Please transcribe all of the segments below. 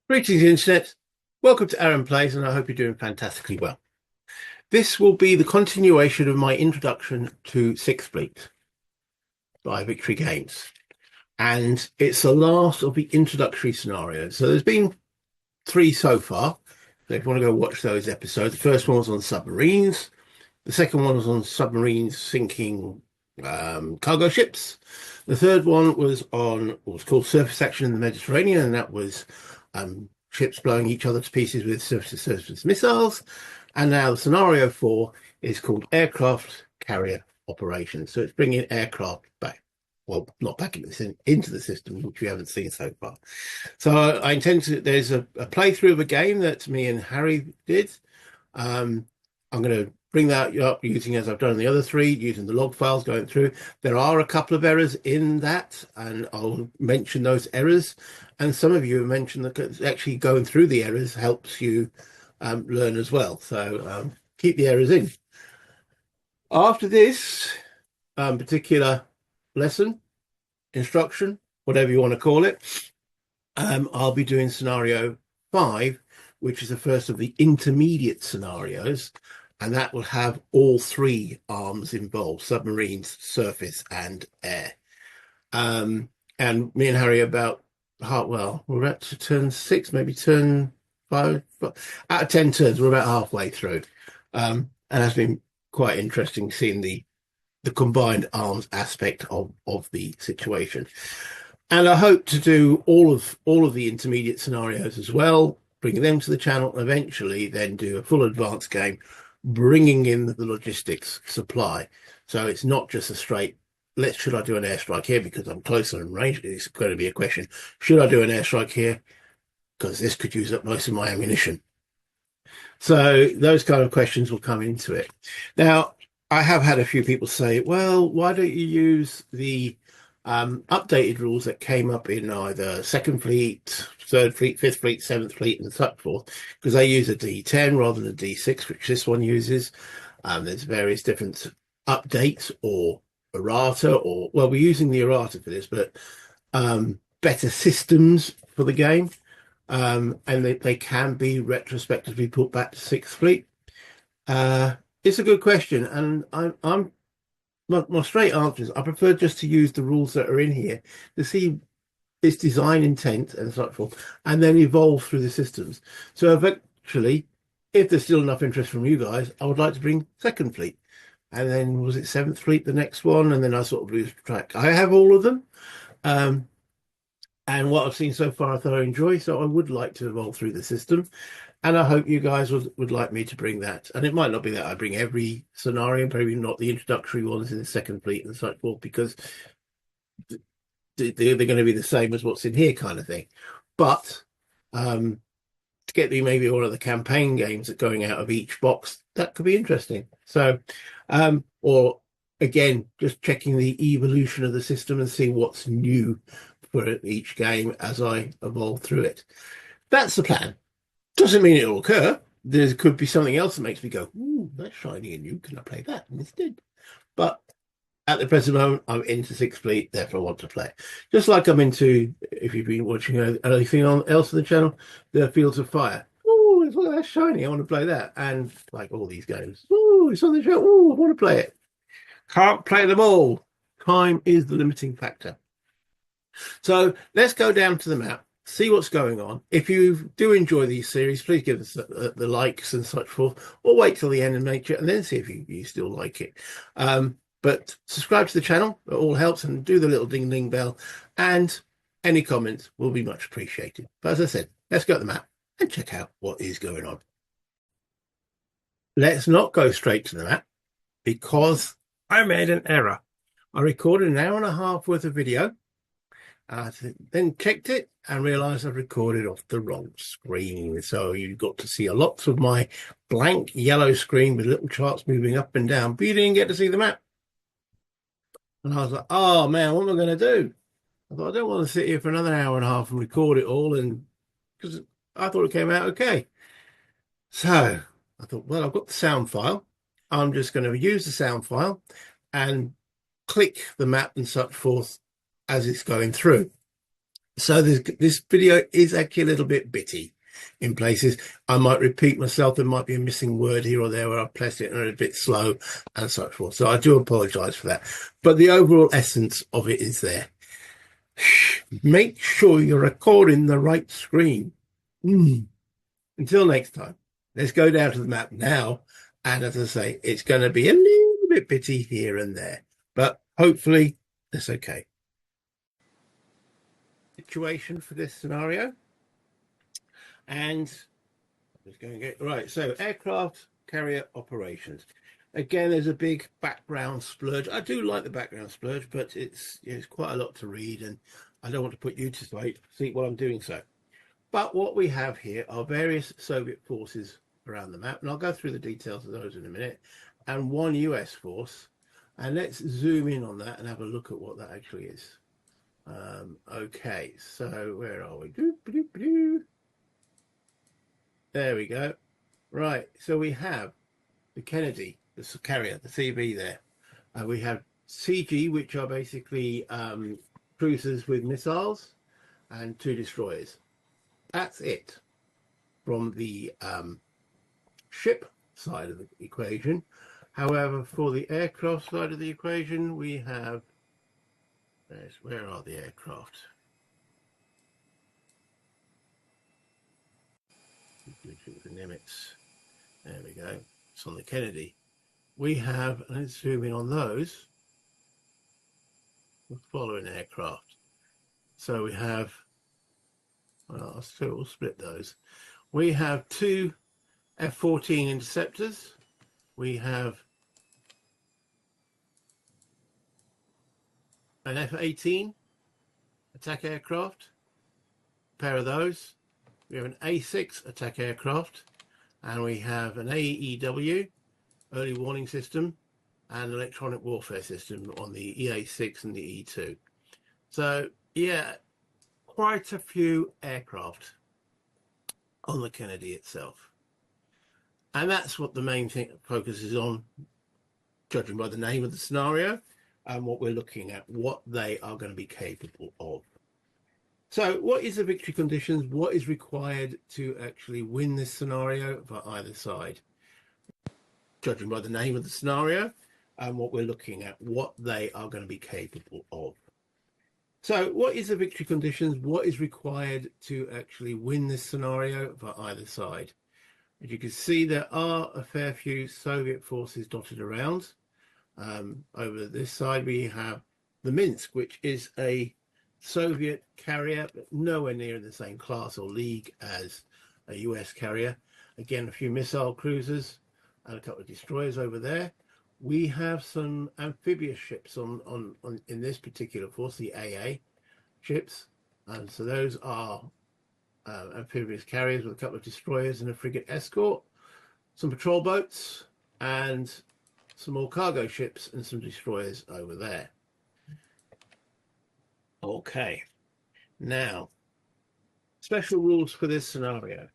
Greetings, Internet. Welcome to Aaron Plays, and I hope you're doing fantastically well. This will be the continuation of my introduction to Sixth Fleet by Victory Games. And it's the last of the introductory scenarios. So there's been 3 so far. So if you want to go watch those episodes, the first one was on submarines. The second one was on submarines sinking cargo ships. The third one was on what was called surface action in the Mediterranean, and that was ships blowing each other to pieces with surface-to-surface missiles. And now the scenario 4 is called aircraft carrier operations. So it's bringing aircraft back. Well, not back into the system, which we haven't seen so far. So I intend to, there's a playthrough of a game that me and Harry did. I'm going to bring that up using, as I've done in the other 3, using the log files going through. There are a couple of errors in that, and I'll mention those errors. And some of you have mentioned that actually going through the errors helps you learn as well. So keep the errors in. After this particular lesson, instruction, whatever you want to call it, I'll be doing scenario 5, which is the first of the intermediate scenarios, and that will have all 3 arms involved: submarines, surface, and air. And me and Harry about we're about to turn 6, maybe turn 5. Out of 10 turns, we're about halfway through. And it's been quite interesting seeing the combined arms aspect of the situation. And I hope to do all of the intermediate scenarios as well, bring them to the channel, and eventually then do a full advanced game, bringing in the logistics supply. So it's not just a straight, should I do an airstrike here because I'm closer in range? It's going to be a question. Should I do an airstrike here? Because this could use up most of my ammunition. So those kind of questions will come into it. Now, I have had a few people say, well, why don't you use the updated rules that came up in either Second Fleet, Third Fleet, Fifth Fleet, Seventh Fleet, and so forth, because they use a D10 rather than a D6, which this one uses. There's various different updates or errata, or, well, we're using the errata for this, but better systems for the game. And they can be retrospectively put back to Sixth Fleet. It's a good question, and I'm my straight answer is I prefer just to use the rules that are in here to see its design intent and such forth, and then evolve through the systems. So eventually, if there's still enough interest from you guys, I would like to bring Second Fleet, and then was it Seventh Fleet the next one, and then I sort of lose track. I have all of them, and what I've seen so far I thoroughly enjoy. So I would like to evolve through the system. And I hope you guys would like me to bring that. And it might not be that I bring every scenario, probably not the introductory ones in the Second Fleet and so forth, because they're going to be the same as what's in here kind of thing. But to get maybe one of the campaign games that going out of each box, that could be interesting. So, or again, just checking the evolution of the system and see what's new for each game as I evolve through it. That's the plan. Doesn't mean it'll occur. There could be something else that makes me go, ooh, that's shiny and new. Can I play that instead? But at the present moment, I'm into Sixth Fleet, therefore I want to play. Just like I'm into, if you've been watching anything else on the channel, the Fields of Fire. Oh, that's shiny. I want to play that. And like all these games, oh, it's on the show. Oh, I want to play it. Can't play them all. Time is the limiting factor. So let's go down to the map, see what's going on. If you do enjoy these series, please give us the likes and such forth, or wait till the end and make it, and then see if you still like it. But subscribe to the channel, it all helps, and do the little ding ding bell, and any comments will be much appreciated. But as I said, let's go to the map and check out what is going on. Let's not go straight to the map because I made an error. I recorded an hour and a half worth of video. Then checked it and realized I'd recorded off the wrong screen. So you got to see a lot of my blank yellow screen with little charts moving up and down, but you didn't get to see the map. And I was like, oh man, what am I going to do? I thought, I don't want to sit here for another hour and a half and record it all, and because I thought it came out okay. So I thought, well, I've got the sound file. I'm just going to use the sound file and click the map and such forth as it's going through. So this video is actually a little bit bitty in places. I might repeat myself. There might be a missing word here or there where I've pressed it and it's a bit slow and such forth. So I do apologize for that. But the overall essence of it is there. Make sure you're recording the right screen. Until next time, let's go down to the map now. And as I say, it's going to be a little bit bitty here and there, but hopefully that's okay. Situation for this scenario. And I'm just going to get right. So aircraft carrier operations. Again, there's a big background splurge. I do like the background splurge, but it's quite a lot to read, and I don't want to put you to sleep while I'm doing so. But what we have here are various Soviet forces around the map, and I'll go through the details of those in a minute, and one US force. And let's zoom in on that and have a look at what that actually is. Okay, so where are we? There we go. Right, so we have the Kennedy, the carrier, the CB there. We have CG, which are basically cruisers with missiles and 2 destroyers. That's it from the ship side of the equation. However, for the aircraft side of the equation, we have, where are the aircraft? The Nimitz. There we go. It's on the Kennedy. We have, let's zoom in on those, the following aircraft. So we have, well, I'll still split those. We have 2 F-14 interceptors. We have an F-18 attack aircraft, a pair of those. We have an A-6 attack aircraft, and we have an AEW, early warning system, and electronic warfare system on the EA-6 and the E-2. So, yeah, quite a few aircraft on the Kennedy itself. And that's what the main thing focuses on, judging by the name of the scenario and what we're looking at, what they are going to be capable of. So what is the victory conditions? What is required to actually win this scenario for either side? Judging by the name of the scenario and what we're looking at, what they are going to be capable of. So what is the victory conditions? What is required to actually win this scenario for either side? As you can see, there are a fair few Soviet forces dotted around. Over this side, we have the Minsk, which is a Soviet carrier, but nowhere near in the same class or league as a US carrier. Again, a few missile cruisers and a couple of destroyers over there. We have some amphibious ships on in this particular force, the AA ships. And so those are amphibious carriers with a couple of destroyers and a frigate escort, some patrol boats, and some more cargo ships and some destroyers over there. Okay, now special rules for this scenario.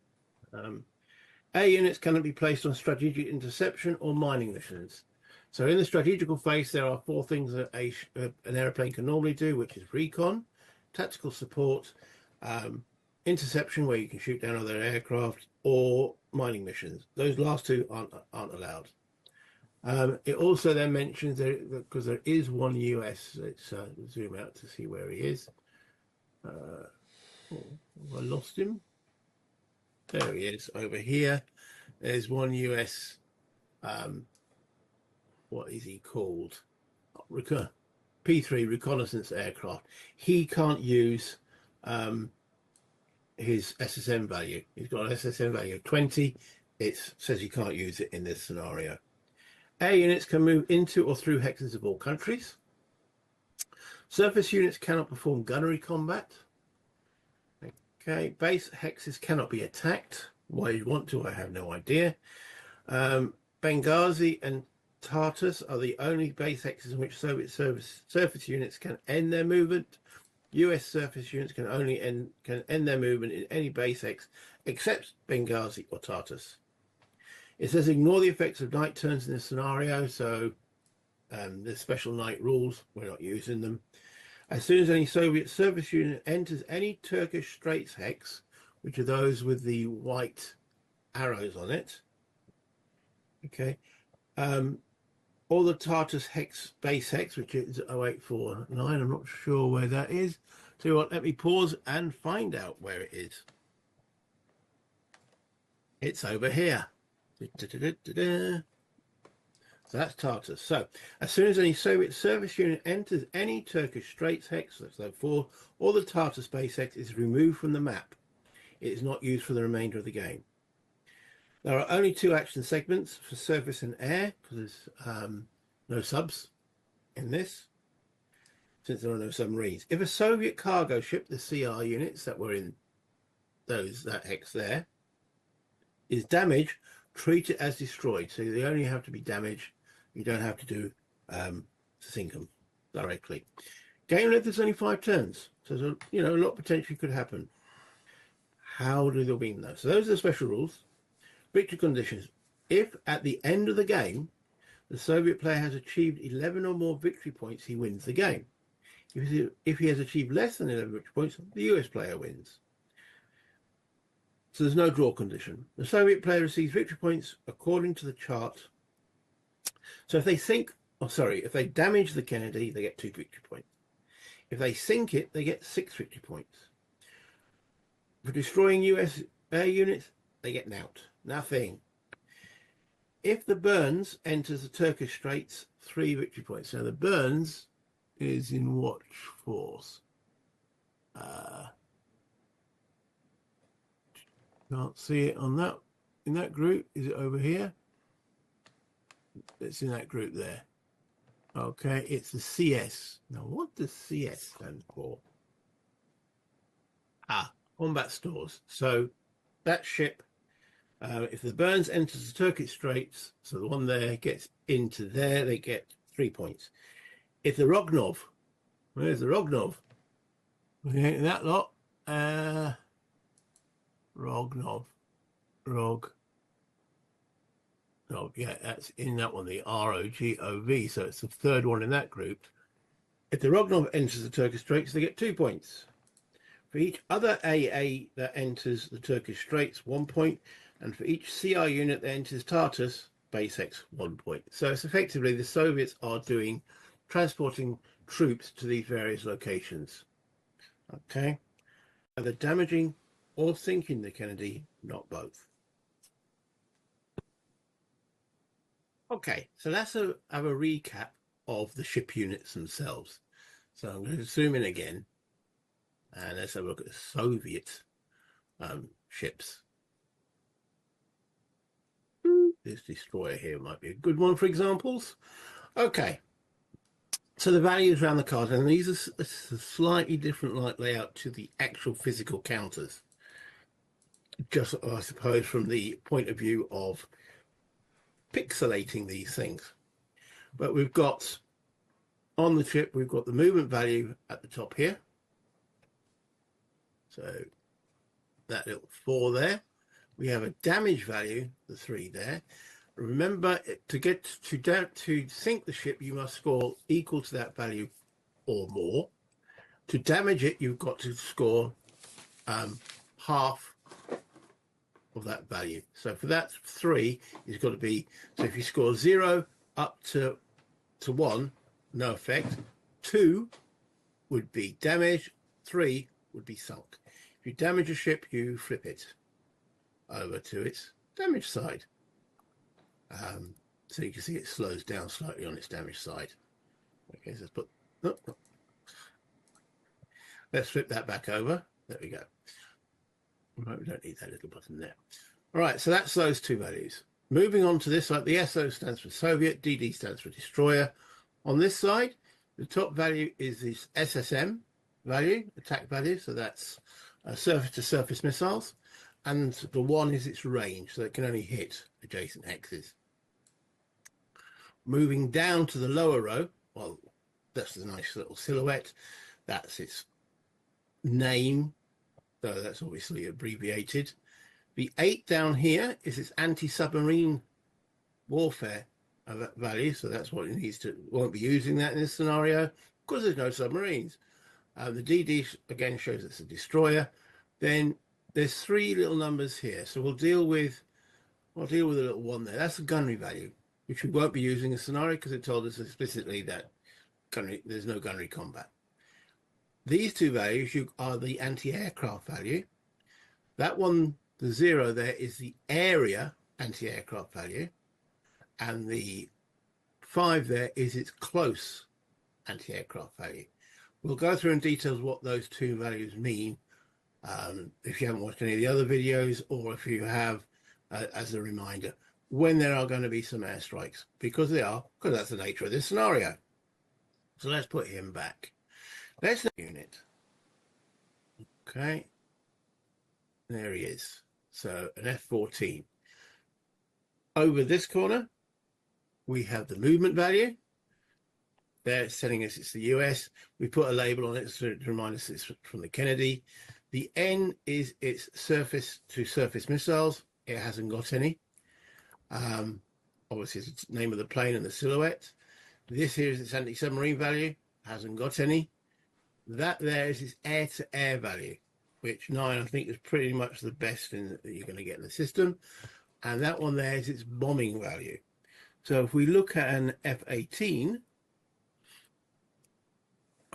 A units cannot be placed on strategic interception or mining missions. So in the strategical phase, there are 4 things that an airplane can normally do, which is recon, tactical support, interception, where you can shoot down other aircraft, or mining missions. Those last 2 aren't allowed. It also then mentions because there is one US. Let's zoom out to see where he is. Oh, I lost him. There he is over here. There's one US. What is he called? P3 reconnaissance aircraft. He can't use his SSM value. He's got an SSM value of 20. It says you can't use it in this scenario. Air units can move into or through hexes of all countries. Surface units cannot perform gunnery combat. Okay, base hexes cannot be attacked. Why you want to, I have no idea. Benghazi and Tartus are the only base hexes in which Soviet surface units can end their movement. US surface units can end their movement in any base hex except Benghazi or Tartus. It says ignore the effects of night turns in this scenario, so there's special night rules. We're not using them. As soon as any Soviet surface unit enters any Turkish Straits hex, which are those with the white arrows on it, okay, or the Tartus hex, base hex, which is 0849, I'm not sure where that is. So what, let me pause and find out where it is. It's over here. So that's Tartus. So as soon as any Soviet service unit enters any Turkish Straits hex, that's 04, or the Tartus base hex is removed from the map. It is not used for the remainder of the game. There are only 2 action segments for surface and air, because there's no subs in this, since there are no submarines. If a Soviet cargo ship, the CR units that were in that hex there, is damaged, treat it as destroyed. So they only have to be damaged. You don't have to do sink them directly. Game length is only 5 turns, so a lot potentially could happen. How do they win though? So those are the special rules. Victory conditions. If at the end of the game the Soviet player has achieved 11 or more victory points, he wins the game. If he has achieved less than 11 victory points, the US player wins. So there's no draw condition. The Soviet player receives victory points according to the chart. So if they damage the Kennedy, they get 2 victory points. If they sink it, they get 6 victory points. For destroying US air units, they get nothing. If the Burns enters the Turkish Straits, 3 victory points. Now the Burns is in watch force. Can't see it on that in that group. Is it over here? It's in that group there. Okay, it's the CS. Now what does CS stand for? Combat stores. So that ship, if the Burns enters the Turkish Straits, so the one there gets into there, they get 3 points. If the Rognov, where's the Rognov? That lot. Rognov. Yeah, that's in that one, the ROGOV. So it's the 3rd one in that group. If the Rognov enters the Turkish Straits, they get 2 points. For each other AA that enters the Turkish Straits, 1 point. And for each CR unit that enters Tartus, base hex, 1 point. So it's effectively the Soviets are transporting troops to these various locations. Okay. Either damaging or sinking the Kennedy, not both. Okay, so let's have a recap of the ship units themselves. So I'm going to zoom in again and let's have a look at the Soviet ships. This destroyer here might be a good one for examples. Okay, so the values around the card, and these are a slightly different layout to the actual physical counters. Just, I suppose, from the point of view of pixelating these things. But we've got on the chip, we've got the movement value at the top here. So that little 4 there. We have a damage value, the 3 there. Remember, to sink the ship, you must score equal to that value or more. To damage it, you've got to score half of that value. So for that 3, it's got to be, so if you score 0 up to 1, no effect. 2 would be damage, 3 would be sunk. If you damage a ship, you flip it over to its damage side. So you can see it slows down slightly on its damage side. Okay, so let's flip that back over. There we go. Right, we don't need that little button there. All right, so that's those 2 values. Moving on to this side, the SO stands for Soviet, DD stands for destroyer. On this side, the top value is this SSM value, attack value, so that's surface-to-surface missiles, and the 1 is its range, so it can only hit adjacent hexes. Moving down to the lower row, well, that's a nice little silhouette, that's its name, so that's obviously abbreviated. The 8 down here is its anti-submarine warfare value, so that's what it needs to. Won't be using that in this scenario because there's no submarines. The DD again shows it's a destroyer. Then there's three little numbers here. So I'll deal with a little one there. That's the gunnery value, which we won't be using in the scenario because it told us explicitly that there's no gunnery combat. These two values are the anti-aircraft value. That one, the 0 there, is the area anti-aircraft value. And the 5 there is its close anti-aircraft value. We'll go through in details what those two values mean if you haven't watched any of the other videos, or if you have, as a reminder, when there are going to be some airstrikes, because that's the nature of this scenario. So let's put him back. Let's unit. Okay. There he is. So an F-14. Over this corner, we have the movement value. There it's telling us it's the US. We put a label on it to remind us it's from the Kennedy. The N is its surface-to-surface missiles. It hasn't got any. Obviously, it's the name of the plane and the silhouette. This here is its anti-submarine value. Hasn't got any. That there is its air-to-air value, which 9 I think is pretty much the best that you're going to get in the system. And that one there is its bombing value. So if we look at an F-18,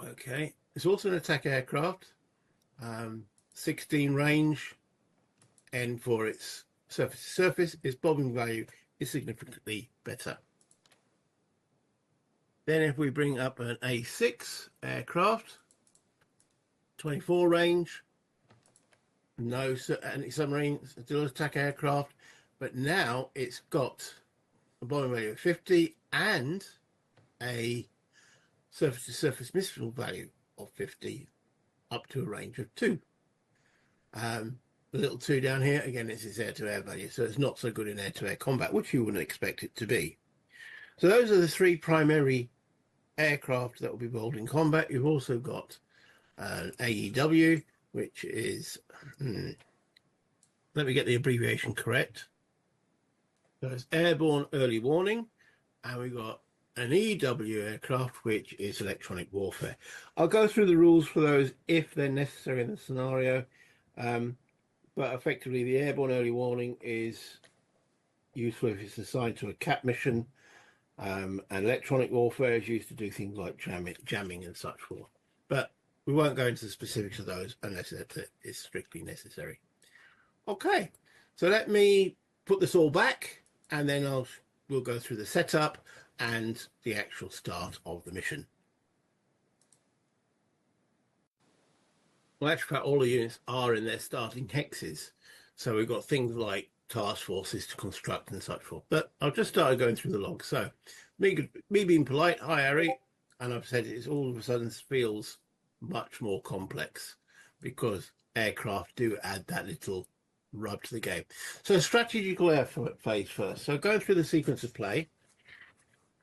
okay, it's also an attack aircraft, 16 range, and for its surface-to-surface, its bombing value is significantly better. Then if we bring up an A6 aircraft, 24 range, no anti-submarine, still attack aircraft, but now it's got a bombing value of 50 and a surface-to-surface missile value of 50 up to a range of 2. The little 2 down here, again, it's its air-to-air value, so it's not so good in air-to-air combat, which you wouldn't expect it to be. So those are the three primary aircraft that will be involved in combat. You've also got an AEW, which is, let me get the abbreviation correct. So it's Airborne Early Warning, and we've got an EW aircraft, which is electronic warfare. I'll go through the rules for those if they're necessary in the scenario, but effectively the Airborne Early Warning is useful if it's assigned to a CAP mission, and electronic warfare is used to do things like jamming and such forth. But we won't go into the specifics of those unless it is strictly necessary. Okay, so let me put this all back, and then we'll go through the setup and the actual start of the mission. Well, actually, all the units are in their starting hexes, so we've got things like task forces to construct and such forth. But I've just started going through the log. So me being polite, hi Harry, and I've said it's all of a sudden feels much more complex because aircraft do add that little rub to the game. So strategical air phase first. So going through the sequence of play,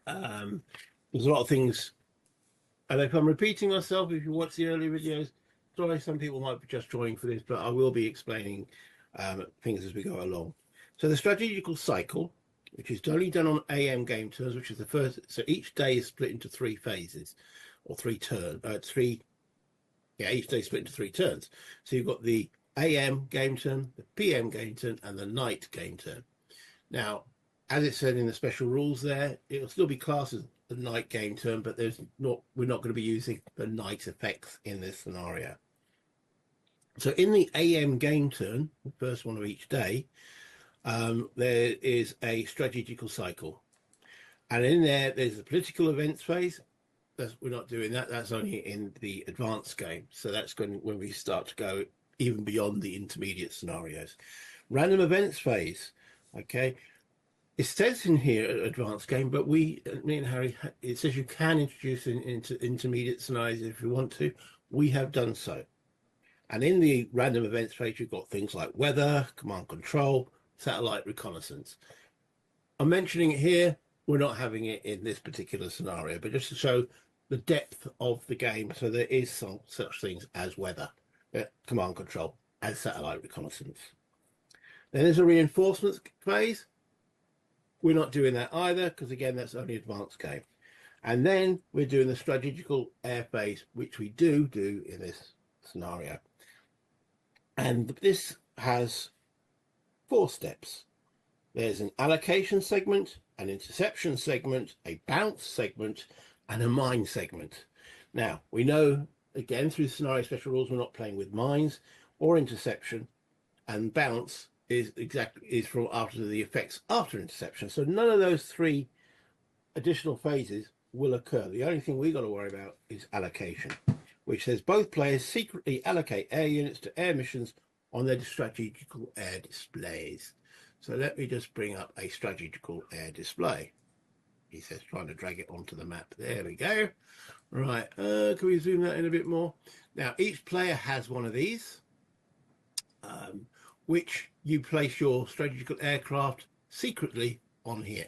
there's a lot of things, and if I'm repeating myself, if you watch the earlier videos, sorry, some people might be just joining for this, but I will be explaining things as we go along. So the strategical cycle, which is only done on AM game turns, which is the first. So each day is split into 3 phases, or 3 turns. Each day is split into 3 turns. So you've got the AM game turn, the PM game turn, and the night game turn. Now, as it said in the special rules there, it'll still be classed as the night game turn, but we're not going to be using the night effects in this scenario. So in the AM game turn, the first one of each day, there is a strategical cycle. And in there's the political events phase. We're not doing that. That's only in the advanced game. So that's when we start to go even beyond the intermediate scenarios. Random events phase. Okay. It says in here advanced game, but me and Harry, it says you can introduce into intermediate scenarios if you want to. We have done so. And in the random events phase, you've got things like weather, command control, satellite reconnaissance. I'm mentioning it here. We're not having it in this particular scenario, but just to show the depth of the game. So there is some such things as weather, command control, and satellite reconnaissance. Then there's a reinforcements phase. We're not doing that either, because again, that's only advanced game. And then we're doing the strategical air phase, which we do in this scenario. And this has 4 steps. There's an allocation segment, an interception segment, a bounce segment, and a mine segment. Now, we know, again, through scenario special rules, we're not playing with mines or interception, and bounce is from after the effects after interception. So none of those 3 additional phases will occur. The only thing we got to worry about is allocation, which says both players secretly allocate air units to air missions on their strategical air displays. So let me just bring up a strategical air display. He says, trying to drag it onto the map. There we go. Right, can we zoom that in a bit more? Now, each player has one of these, which you place your strategical aircraft secretly on here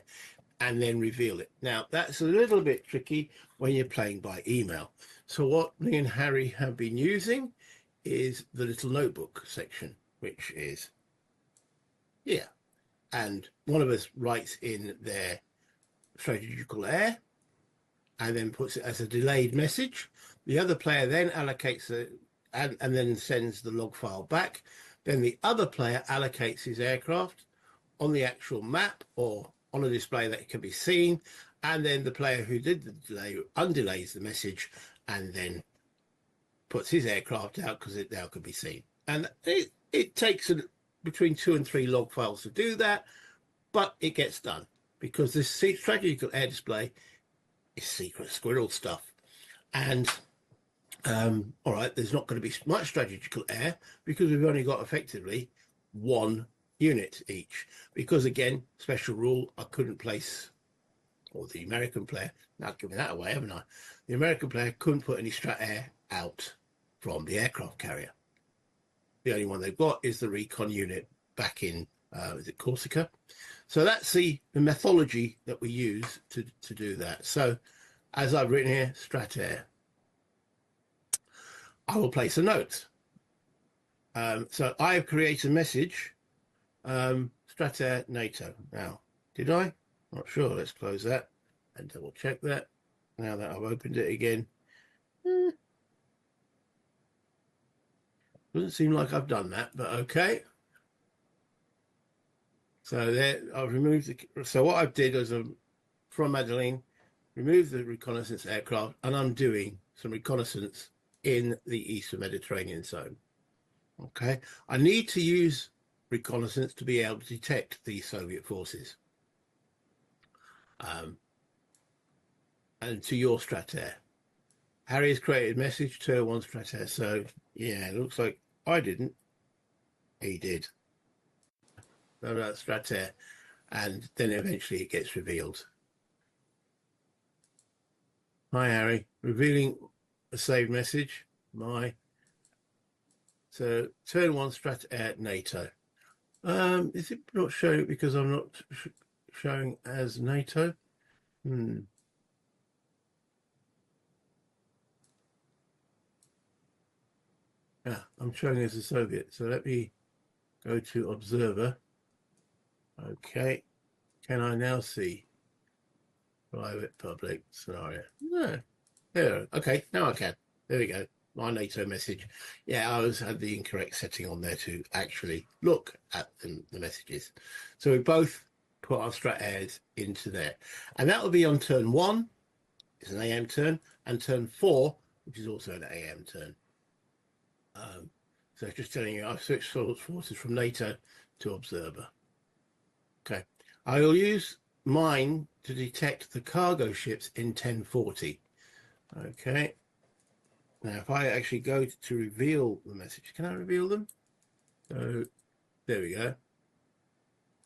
and then reveal it. Now, that's a little bit tricky when you're playing by email. So what me and Harry have been using is the little notebook section, which is here. And one of us writes in their strategical air and then puts it as a delayed message. The other player then allocates it and then sends the log file back. Then the other player allocates his aircraft on the actual map or on a display that can be seen. And then the player who did the delay undelays the message and then puts his aircraft out because it now can be seen. And it takes between 2 and 3 log files to do that, but it gets done because this strategical air display is secret squirrel stuff. And all right, there's not going to be much strategical air because we've only got effectively 1 unit each. Because again, special rule, I couldn't place, or the American player, not giving that away, haven't I? The American player couldn't put any strat air out from the aircraft carrier. The only one they've got is the recon unit back in, is it Corsica? So that's the methodology that we use to do that. So as I've written here, strat air. I will place a note. So I have created a message, strat air NATO. Now, did I? Not sure. Let's close that and double check that. Now that I've opened it again. Doesn't seem like I've done that, but okay. So there, I've removed so what I did was from Madeline, remove the reconnaissance aircraft, and I'm doing some reconnaissance in the Eastern Mediterranean zone. Okay, I need to use reconnaissance to be able to detect the Soviet forces. And to your strat air. Harry has created message to 1 strat air. So yeah, it looks like I didn't. He did. So that's strat air. And then eventually it gets revealed. Hi, Harry. Revealing a saved message. So turn 1 strat air NATO. Is it not showing because I'm not showing as NATO? Yeah, I'm showing as a Soviet. So let me go to observer. Okay. Can I now see private public scenario? No. There. Okay, now I can. There we go. My NATO message. Yeah, I had the incorrect setting on there to actually look at the messages. So we both put our strat airs into there. And that will be on turn 1. It's an AM turn. And turn 4, which is also an AM turn. So just telling you, I've switched forces from NATO to observer. Okay. I will use mine to detect the cargo ships in 1040. Okay. Now, if I actually go to reveal the message, can I reveal them? So there we go.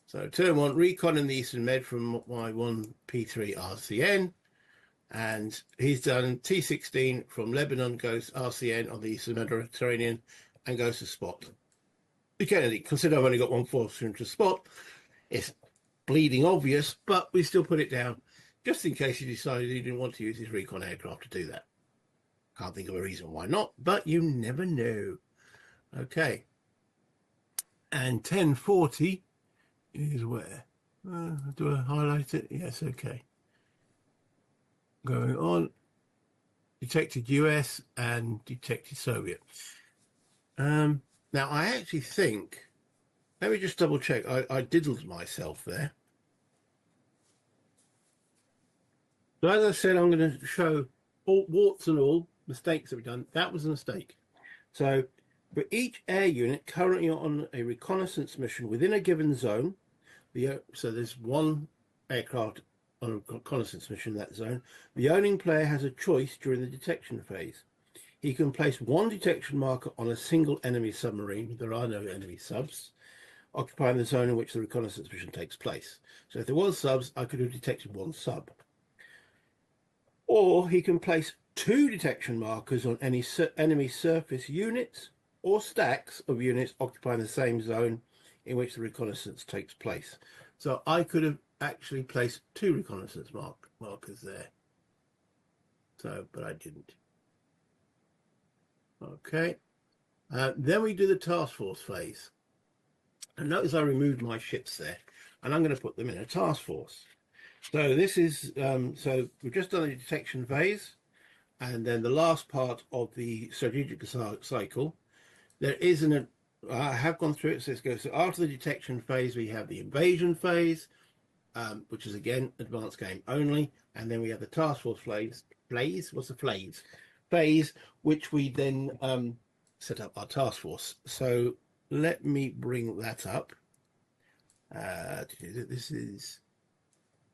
So turn 1, recon in the Eastern Med from my 1 P3 RCN. And he's done T16 from Lebanon, goes RCN on the Eastern Mediterranean and goes to spot. Again, consider I've only got 1 force into spot. It's bleeding obvious, but we still put it down just in case he decided he didn't want to use his recon aircraft to do that. Can't think of a reason why not, but you never know. Okay. And 1040 is where? Do I highlight it? Yes, okay. going on. Detected US and detected Soviet. Now, I actually think, let me just double check. I diddled myself there. So as I said, I'm going to show all, warts and all mistakes that we've done. That was a mistake. So for each air unit currently on a reconnaissance mission within a given zone, so there's one aircraft on a reconnaissance mission in that zone, the owning player has a choice during the detection phase. He can place one detection marker on a single enemy submarine. There are no enemy subs occupying the zone in which the reconnaissance mission takes place. So if there was subs, I could have detected one sub. Or he can place two detection markers on any enemy surface units or stacks of units occupying the same zone in which the reconnaissance takes place. So I could have actually placed two reconnaissance markers there. So, but I didn't. Okay. Then we do the task force phase. And notice I removed my ships there, and I'm going to put them in a task force. So this is, so we've just done the detection phase, and then the last part of the strategic cycle. There is I have gone through it, so let's go. So after the detection phase, we have the invasion phase, which is again advanced game only, and then we have the task force phase. What's the phase? Phase, which we then set up our task force. So let me bring that up. This is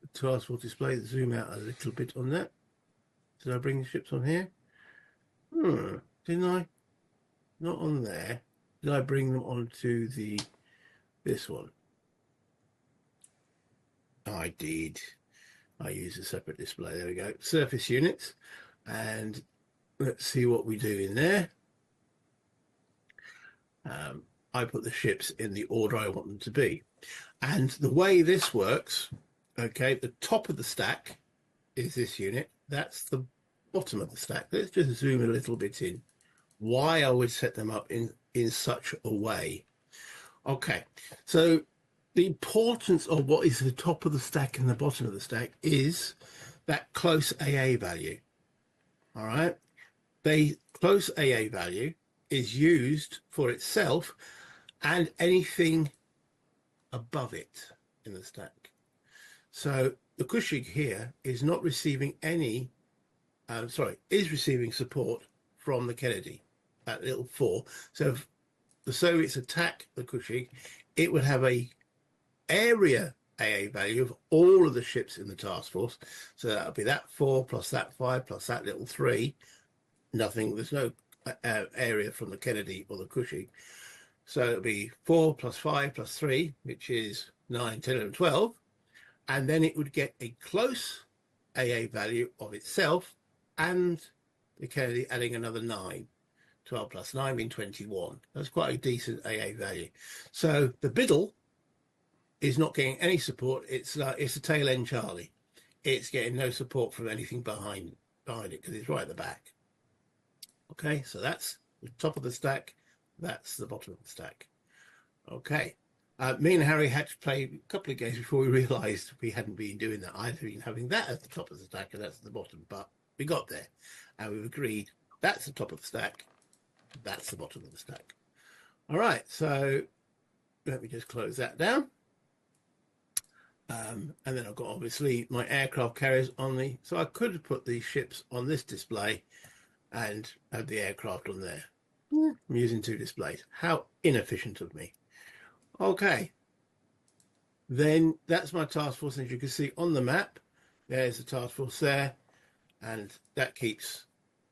the task force display. Zoom out a little bit on that. Did I bring the ships on here? Didn't I? Not on there. Did I bring them onto this one? I did. I use a separate display. There we go. Surface units. And let's see what we do in there. I put the ships in the order I want them to be. And the way this works, okay, the top of the stack is this unit. That's the bottom of the stack. Let's just zoom a little bit in. Why I would set them up in such a way. Okay, so the importance of what is the top of the stack and the bottom of the stack is that close AA value. All right, the close AA value is used for itself and anything above it in the stack. So the Kushig here is not receiving any, is receiving support from the Kennedy, that little 4. So if the Soviets attack the Kushig, it would have a area AA value of all of the ships in the task force. So that would be that 4 plus that 5 plus that little 3. Nothing, there's no area from the Kennedy or the Kushig. So it'll be 4 plus 5 plus 3, which is 9, 10, and 12. And then it would get a close AA value of itself and the Kennedy adding another 9. 12 plus 9 being 21. That's quite a decent AA value. So the Biddle is not getting any support. It's a tail end Charlie. It's getting no support from anything behind it because it's right at the back. Okay, so that's the top of the stack. That's the bottom of the stack. Okay. Me and Harry had to play a couple of games before we realised we hadn't been doing that. I'd been having that at the top of the stack and that's at the bottom, but we got there and we've agreed that's the top of the stack, that's the bottom of the stack. All right, so let me just close that down. And then I've got obviously my aircraft carriers on the, so I could have put these ships on this display and had the aircraft on there. I'm using 2 displays. How inefficient of me. Okay. Then that's my task force. As you can see on the map, there's the task force there. And that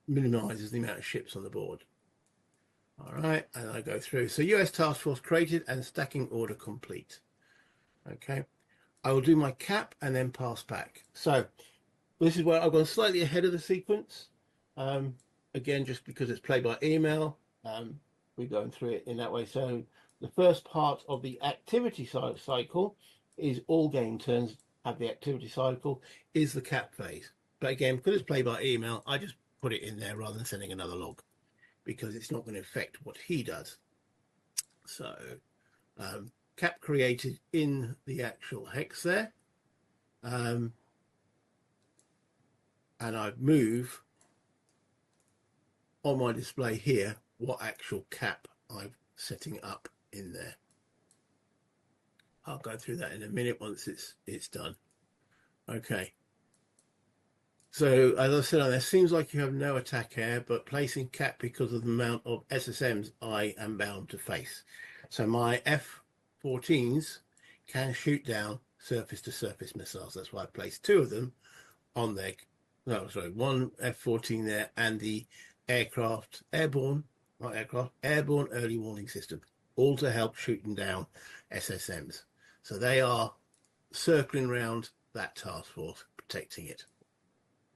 minimizes the amount of ships on the board. All right. And I go through. So US task force created and stacking order complete. Okay. I will do my cap and then pass back. So this is where I've gone slightly ahead of the sequence. Again, just because it's played by email, we're going through it in that way. So the first part of the activity cycle is all game turns have the activity cycle is the cap phase. But again, because it's played by email, I just put it in there rather than sending another log because it's not going to affect what he does. So cap created in the actual hex there. And and I move on my display here what actual cap I'm setting up in there. I'll go through that in a minute once it's done. Okay. So as I said on there, seems like you have no attack air, but placing cap because of the amount of SSMs I am bound to face. So my F-14s can shoot down surface-to-surface missiles. That's why I placed two of them on there. No, sorry, one F-14 there and the airborne early warning system, all to help shooting down SSMs. So they are circling around that task force, protecting it.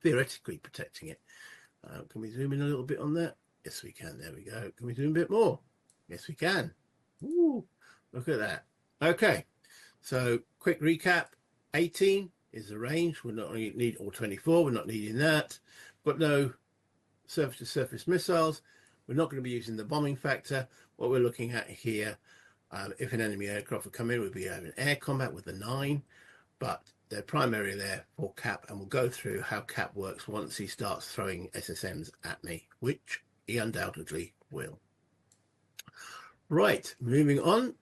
Theoretically protecting it. Can we zoom in a little bit on that? Yes, we can. There we go. Can we zoom a bit more? Yes, we can. Ooh, look at that. Okay, so quick recap. 18 is the range. We're not need, or 24. We're not needing that. But no surface-to-surface missiles. We're not going to be using the bombing factor. What we're looking at here, if an enemy aircraft would come in, we'd be having air combat with the 9. But they're primarily there for cap, and we'll go through how cap works once he starts throwing SSMs at me, which he undoubtedly will. Right, moving on.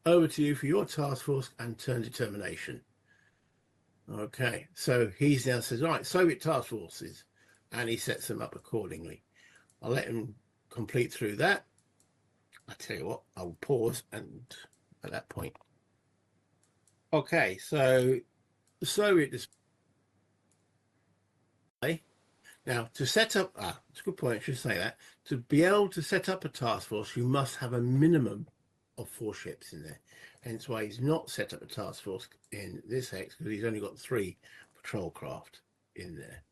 Over to you for your task force and turn determination. Okay, so he's now says, all right, Soviet task forces, and he sets them up accordingly. I'll let him complete through that. I tell you what, I'll pause and at that point. Okay, so the Soviet display. Now, to set up, it's a good point, I should say that. To be able to set up a task force, you must have a minimum of 4 ships in there. Hence why he's not set up a task force in this hex, because he's only got 3 patrol craft in there.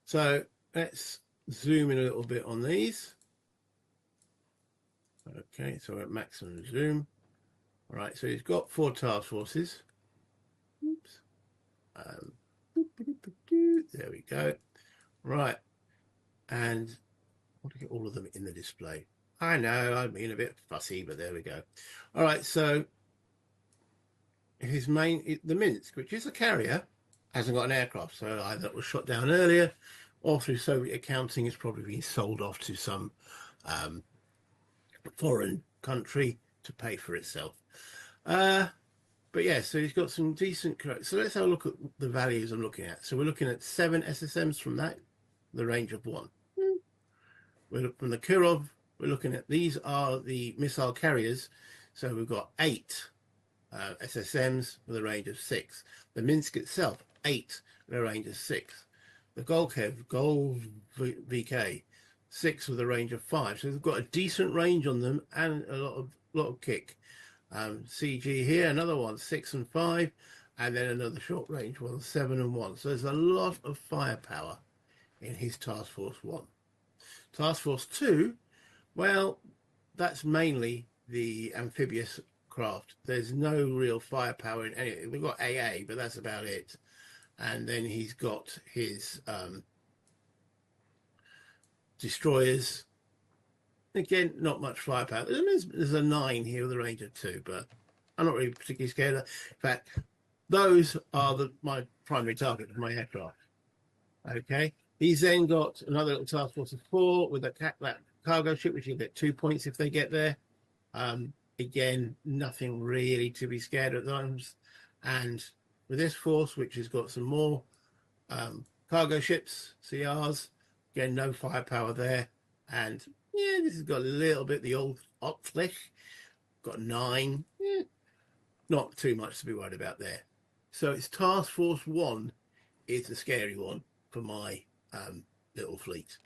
So let's zoom in a little bit on these. Okay, so we're at maximum zoom. All right, so he's got 4 task forces. Oops. There we go. Right. And I want to get all of them in the display. I know, I'm being a bit fussy, but there we go. All right, so his main, the Minsk, which is a carrier, hasn't got an aircraft. So either it was shot down earlier or through Soviet accounting, it's probably been sold off to some foreign country to pay for itself. But yeah, so he's got some decent. So let's have a look at the values I'm looking at. So we're looking at 7 SSMs from that, the range of 1. From the Kirov, we're looking at, these are the missile carriers. So we've got 8 SSMs with a range of 6. The Minsk itself, 8 with a range of 6. The Gol VK, 6 with a range of 5. So they've got a decent range on them and a lot of kick. CG here, another one, 6 and 5, and then another short range one, 7 and 1. So there's a lot of firepower in his Task Force 1. Task Force 2, well, that's mainly the amphibious craft. There's no real firepower in any. We've got AA, but that's about it. And then he's got his destroyers. Again, not much firepower. There's a 9 here with a range of 2, but I'm not really particularly scared of that. In fact, those are my primary target of my aircraft. Okay. He's then got another little task force of 4 with that cargo ship, which you'll get 2 points if they get there. Again, nothing really to be scared of those. And with this force, which has got some more cargo ships, CRs, again, no firepower there. And yeah, this has got a little bit the old Oxflish, got 9. Yeah, not too much to be worried about there. So it's Task Force 1 is the scary one for my little fleet.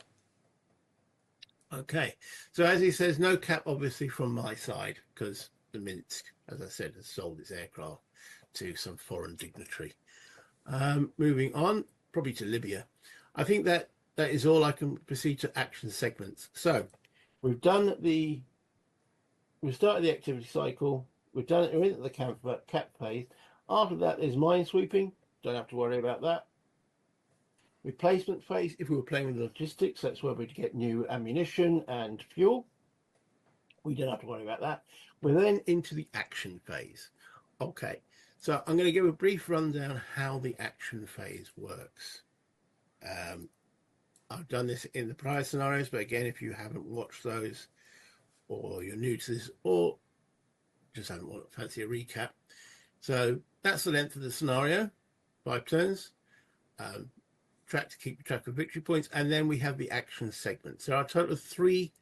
Okay, so as he says, no cap obviously from my side because the Minsk, as I said, has sold its aircraft to some foreign dignitary. Moving on, probably to Libya. I think that is all. I can proceed to action segments. So we've started the activity cycle. We're in the cap phase. After that is minesweeping. Don't have to worry about that. Replacement phase, if we were playing with logistics, that's where we'd get new ammunition and fuel. We don't have to worry about that. We're then into the action phase. Okay, so I'm going to give a brief rundown how the action phase works. I've done this in the prior scenarios, but again, if you haven't watched those, or you're new to this, or just haven't fancy a recap. So that's the length of the scenario, 5 turns. Track to keep track of victory points, and then we have the action segments. There are a total of 3.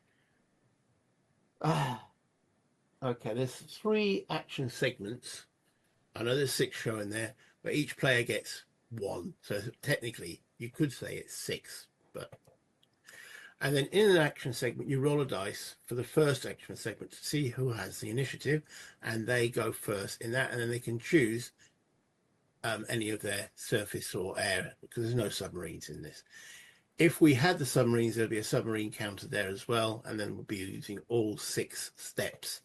Okay, there's 3 action segments. I know there's 6 showing there, but each player gets 1. So technically, you could say it's 6. But and then in an action segment, you roll a dice for the first action segment to see who has the initiative, and they go first in that, and then they can choose any of their surface or air, because there's no submarines in this. If we had the submarines, there'd be a submarine counter there as well, and then we'll be using all 6 steps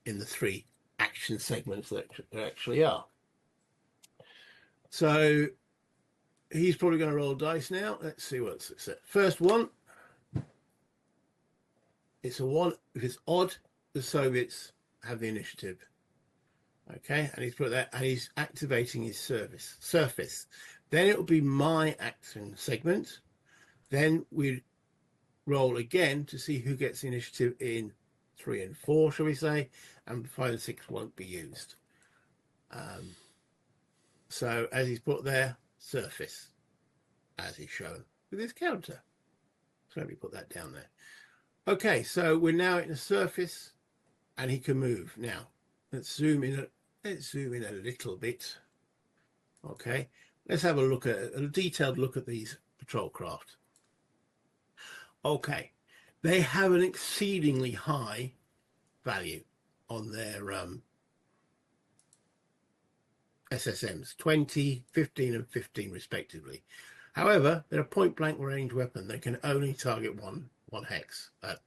in the 3 action segments that there actually are. So he's probably going to roll dice now. Let's see what's it. First one. It's a 1. If it's odd, the Soviets have the initiative. Okay, and he's put that, and he's activating his surface. Then it will be my action segment. Then we roll again to see who gets the initiative in 3 and 4, shall we say, and 5 and 6 won't be used. So as he's put there, surface, as he's shown with his counter. So let me put that down there. Okay, so we're now in a surface, and he can move. Now, let's zoom in a little bit. Okay, let's have a detailed look at these patrol craft. Okay, they have an exceedingly high value on their SSMs, 20, 15, and 15 respectively. However, they're a point-blank range weapon. They can only target one hex, a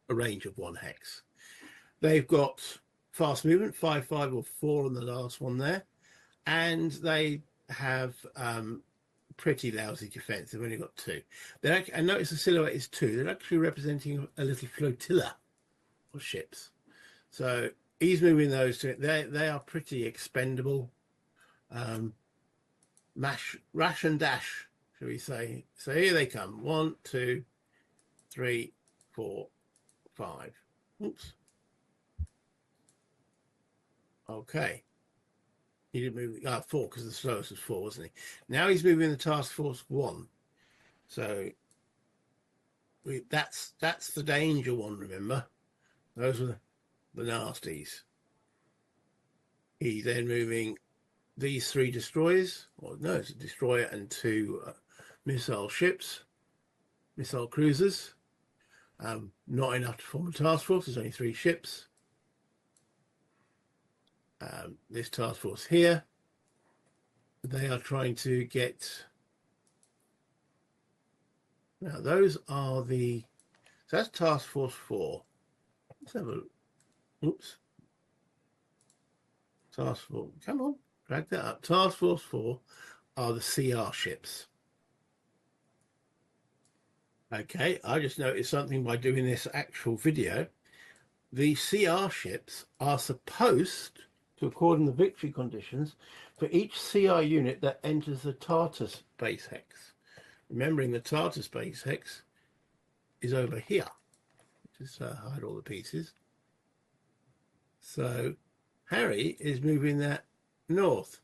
range of 1 hex. They've got fast movement, 5, 5, or 4 on the last one there, and they have pretty lousy defense. They've only got 2. And notice the silhouette is 2. They're actually representing a little flotilla of ships. So he's moving those to it. They are pretty expendable. Rash and dash, shall we say. So here they come. 1, 2, 3, 4, 5. Oops. Okay. He did move 4 because the slowest was 4, wasn't he? Now he's moving the task force 1. So that's the danger one, remember? Those were the nasties. He's then moving these 3 destroyers. Well, no, it's a destroyer and 2 missile ships, missile cruisers. Not enough to form a task force. There's only 3 ships. This task force here, they are trying to get. Now those are the. So that's task force 4. Let's have a. Oops. Task force. Come on, drag that up. Task force 4 are the CR ships. Okay, I just noticed something by doing this actual video. The CR ships are supposed to, according to victory conditions, for each CR unit that enters the Tartus base hex. Remembering the Tartus base hex is over here. Just hide all the pieces. So Harry is moving that north.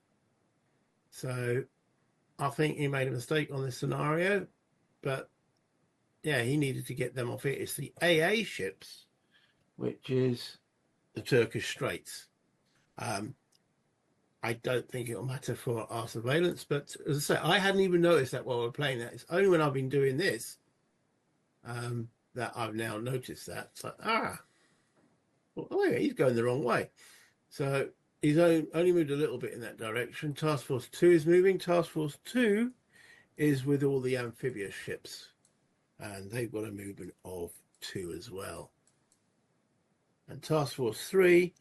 So I think he made a mistake on this scenario, but yeah, he needed to get them off it. It's the AA ships, which is the Turkish Straits. I don't think it'll matter for our surveillance, but as I say, I hadn't even noticed that while we we're playing that. It's only when I've been doing this that I've now noticed that. It's like, well, oh yeah, he's going the wrong way. So he's only moved a little bit in that direction. Task Force 2 is moving. Task Force 2 is with all the amphibious ships, and they've got a movement of 2 as well. And Task Force 3,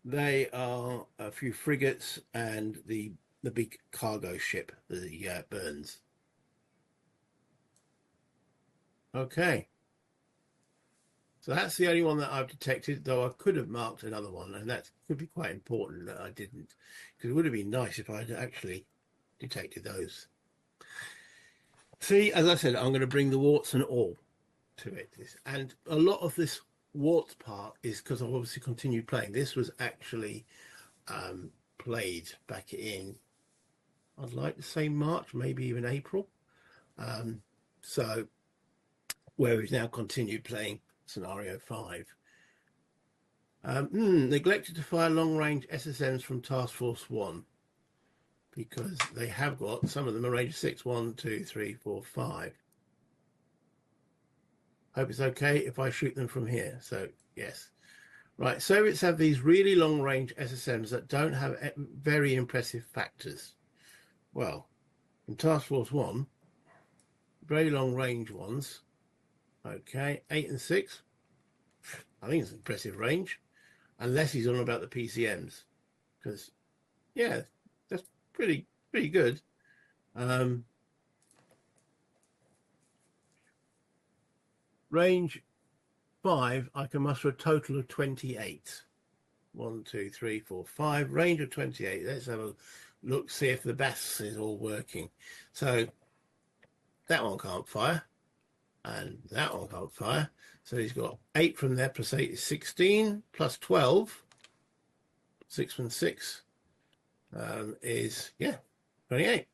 they are a few frigates and the big cargo ship, the Burns. Okay. So that's the only one that I've detected, though I could have marked another one, and that could be quite important that I didn't, because it would have been nice if I'd actually detected those. See, as I said, I'm going to bring the warts and all to it. And a lot of this warts part is because I've obviously continued playing. This was actually played back in, I'd like to say March, maybe even April. So where we've now continued playing scenario 5. Neglected to fire long-range SSMs from Task Force 1 because they have got, some of them are range 6, 1, 2, 3, 4, 5. Hope it's okay if I shoot them from here. So, yes. Right, Soviets have these really long-range SSMs that don't have very impressive factors. Well, in Task Force 1, very long-range ones, okay, 8 and 6, I think it's an impressive range, unless he's on about the PCMs, because, yeah, that's pretty good. Range 5, I can muster a total of 28. 1, 2, 3, 4, 5. Range of 28. Let's have a look, see if the BAS is all working. So that one can't fire, and that one can't fire. So he's got 8 from there, plus 8 is 16, plus 12. 6 and 6 is, yeah, 28.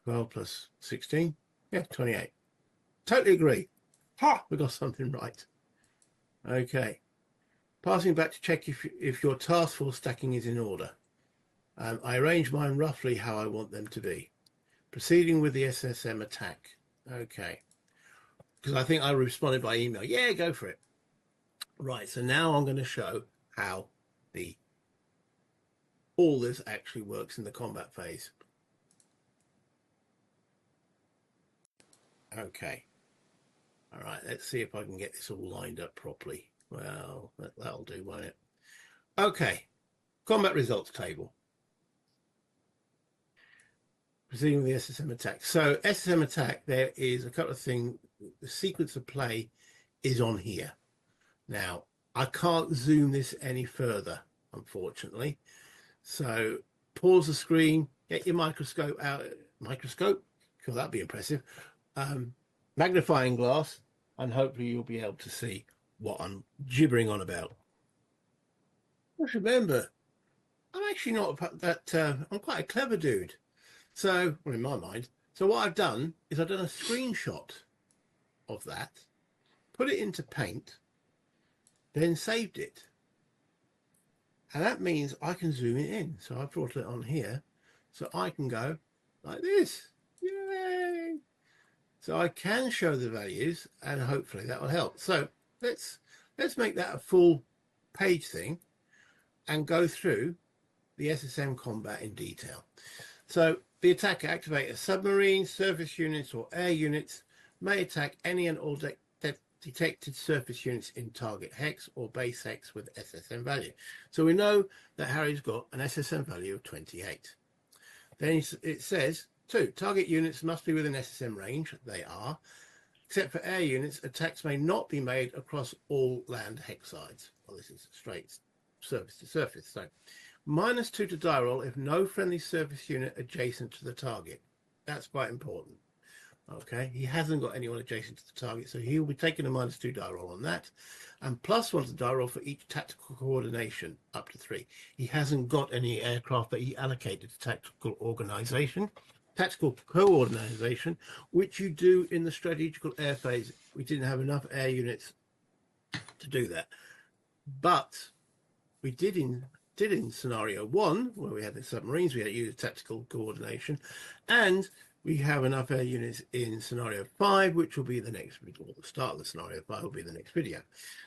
12 plus 16, yeah, 28. Totally agree. Ha! We got something right. Okay. Passing back to check if your task force stacking is in order. I arrange mine roughly how I want them to be. Proceeding with the SSM attack. Okay. Because I think I responded by email. Yeah, go for it. Right, so now I'm going to show how all this actually works in the combat phase. Okay. All right, let's see if I can get this all lined up properly. Well, that'll do, won't it? Okay. Combat results table. Proceeding with the SSM attack. So SSM attack, there is a couple of things. The sequence of play is on here. Now, I can't zoom this any further, unfortunately. So pause the screen, get your microscope out. Microscope? Sure, that'd be impressive. Magnifying glass, and hopefully you'll be able to see what I'm gibbering on about. Just remember, I'm actually not that, I'm quite a clever dude. So, well, in my mind. So what I've done is I've done a screenshot of that, put it into Paint, then saved it. And that means I can zoom it in. So I've brought it on here. So I can go like this. Yay! So I can show the values and hopefully that will help. So let's make that a full page thing and go through the SSM combat in detail. So the attacker activates submarines, surface units, or air units may attack any and all detected surface units in target hex or base hex with SSM value. So we know that Harry's got an SSM value of 28. Then it says, 2, target units must be within SSM range. They are. Except for air units, attacks may not be made across all land hex sides. Well, this is straight surface to surface. So -2 to die roll if no friendly surface unit adjacent to the target. That's quite important. Okay, he hasn't got anyone adjacent to the target, so he'll be taking a -2 die roll on that, and +1 to die roll for each tactical coordination up to 3. He hasn't got any aircraft that he allocated to tactical coordination, which you do in the strategical air phase. We didn't have enough air units to do that, but we did in scenario 1, where we had the submarines, we had to use tactical coordination, and we have enough air units in scenario 5, which will be the next video, or the start of the scenario 5 will be the next video.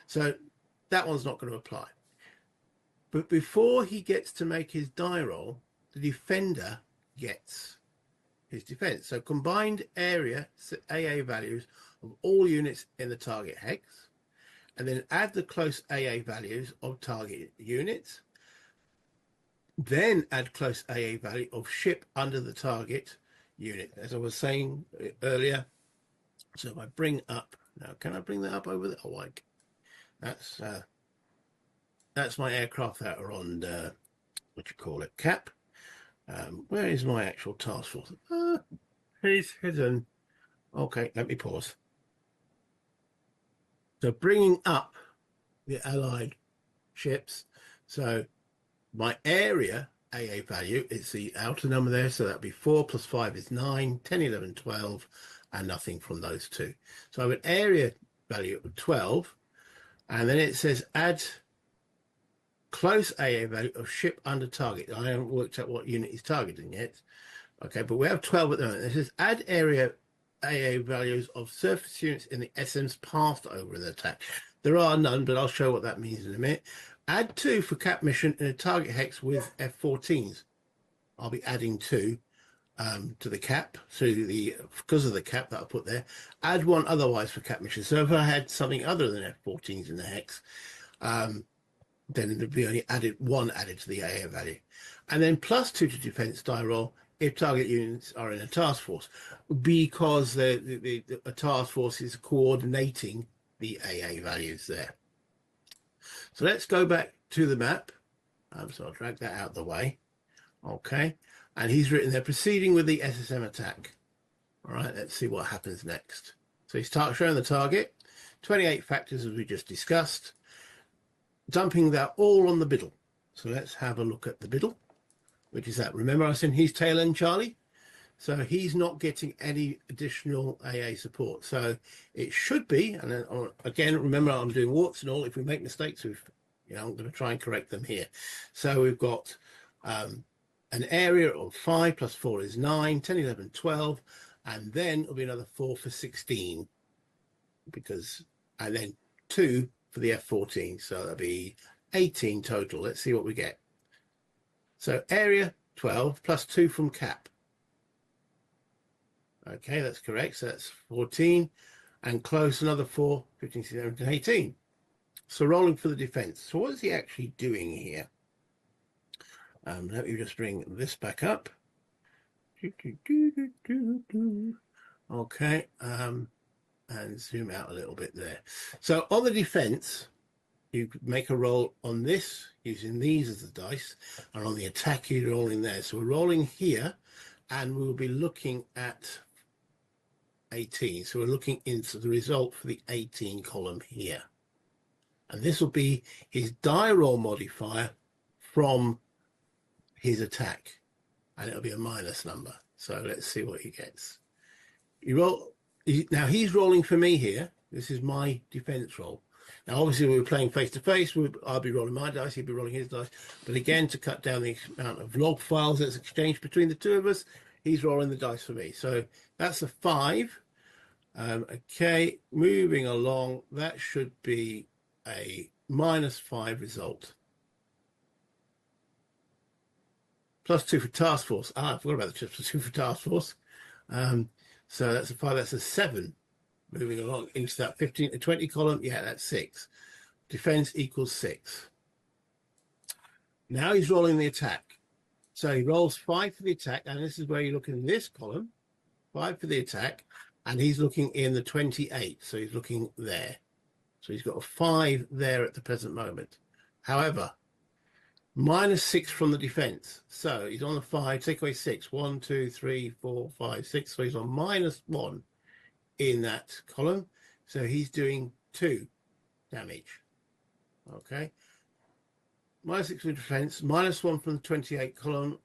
So that one's not going to apply. But before he gets to make his die roll, the defender gets his defense. So combined area AA values of all units in the target hex, and then add the close AA values of target units, then add close AA value of ship under the target unit, as I was saying earlier. So if I bring up now, can I bring that up over there? Oh, that's my aircraft that are on what you call it, cap. Where is my actual task force? He's hidden. Okay, let me pause. So bringing up the allied ships. So my area AA value is the outer number there. So that'd be 4 plus 5 is 9, 10, 11, 12, and nothing from those two. So I have an area value of 12. And then it says add close AA value of ship under target. I haven't worked out what unit he's targeting yet. Okay, but we have 12 at the moment. It says add area AA values of surface units in the SMs passed over in the attack. There are none, but I'll show what that means in a minute. Add 2 for cap mission in a target hex with F-14s. I'll be adding 2 to the cap, so because of the cap that I put there. Add 1 otherwise for cap mission. So if I had something other than F-14s in the hex, then there'd be only one added to the AA value. And then plus 2 to defense die roll if target units are in a task force, because a task force is coordinating the AA values there. So let's go back to the map. So I'll drag that out of the way. Okay. And he's written there, proceeding with the SSM attack. All right, let's see what happens next. So he's showing the target, 28 factors as we just discussed, dumping that all on the biddle. So let's have a look at the biddle, which is that. Remember I said he's tail end Charlie? So he's not getting any additional AA support. So it should be, and then, again, remember I'm doing warts and all. If we make mistakes, I'm going to try and correct them here. So we've got an area of 5 plus 4 is 9, 10, 11, 12, and then it'll be another 4 for 16, and then 2 for the F-14. So that'll be 18 total. Let's see what we get. So area 12 plus 2 from cap. Okay, that's correct. So that's 14, and close another 4, 15, 16, 17, 18. So rolling for the defense. So what is he actually doing here? Let me just bring this back up. Okay, and zoom out a little bit there. So on the defense, you could make a roll on this using these as the dice, and on the attack, you're rolling there. So we're rolling here, and we'll be looking at 18. So we're looking into the result for the 18 column here. And this will be his die roll modifier from his attack. And it'll be a minus number. So let's see what he gets. Now he's rolling for me here. This is my defense roll. Now, obviously, we were playing face-to-face. I'll be rolling my dice. He'll be rolling his dice. But again, to cut down the amount of log files that's exchanged between the two of us, he's rolling the dice for me. So that's a 5. Okay, moving along, that should be a -5 result. Plus 2 for task force. I forgot about the chips. Plus 2 for task force. So that's a 5. That's a 7. Moving along into that 15 to 20 column. Yeah, that's 6. Defense equals 6. Now he's rolling the attack. So he rolls 5 for the attack. And this is where you look in this column. 5 for the attack. And he's looking in the 28. So he's looking there. So he's got a 5 there at the present moment. However, -6 from the defense. So he's on the 5. Take away 6. 1, 2, 3, 4, 5, 6. So he's on -1 in that column. So he's doing 2 damage. Okay. -6 from defense. -1 from the 28 column.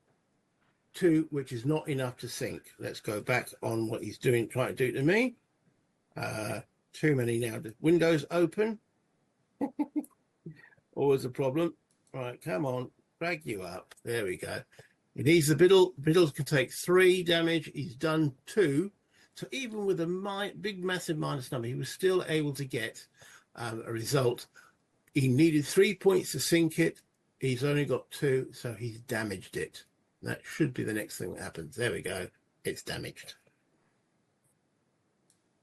2, which is not enough to sink. Let's go back on what he's doing, trying to do to me. Too many now. The window's open. Always a problem. Right, come on. Drag you up. There we go. He needs the biddle. Biddle can take 3 damage. He's done 2. So even with a big, massive minus number, he was still able to get a result. He needed 3 points to sink it. He's only got 2, so he's damaged it. That should be the next thing that happens. There we go. It's damaged.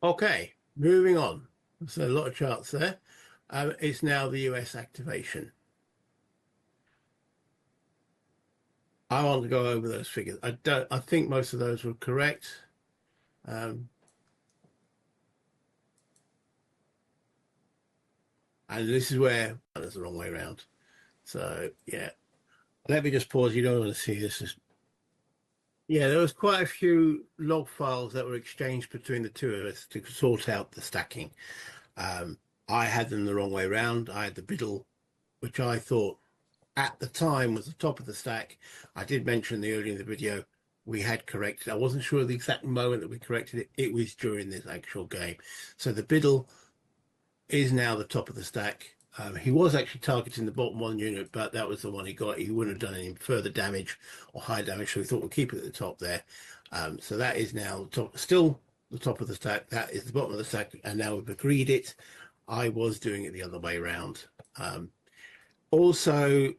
Okay, moving on. So a lot of charts there. It's now the US activation. I want to go over those figures. I think most of those were correct. And this is where that's the wrong way around. So yeah, let me just pause. You don't want to see this. Yeah, there was quite a few log files that were exchanged between the two of us to sort out the stacking. Um, I had them the wrong way round. I had the biddle, which I thought at the time was the top of the stack. I did mention earlier in the video we had corrected. I wasn't sure the exact moment that we corrected it. It was during this actual game. So the biddle is now the top of the stack. He was actually targeting the bottom one unit, but that was the one he got. He wouldn't have done any further damage or high damage, so we thought we'll keep it at the top there. So that is now top, still the top of the stack. That is the bottom of the stack, and now we've agreed it. I was doing it the other way around. Also,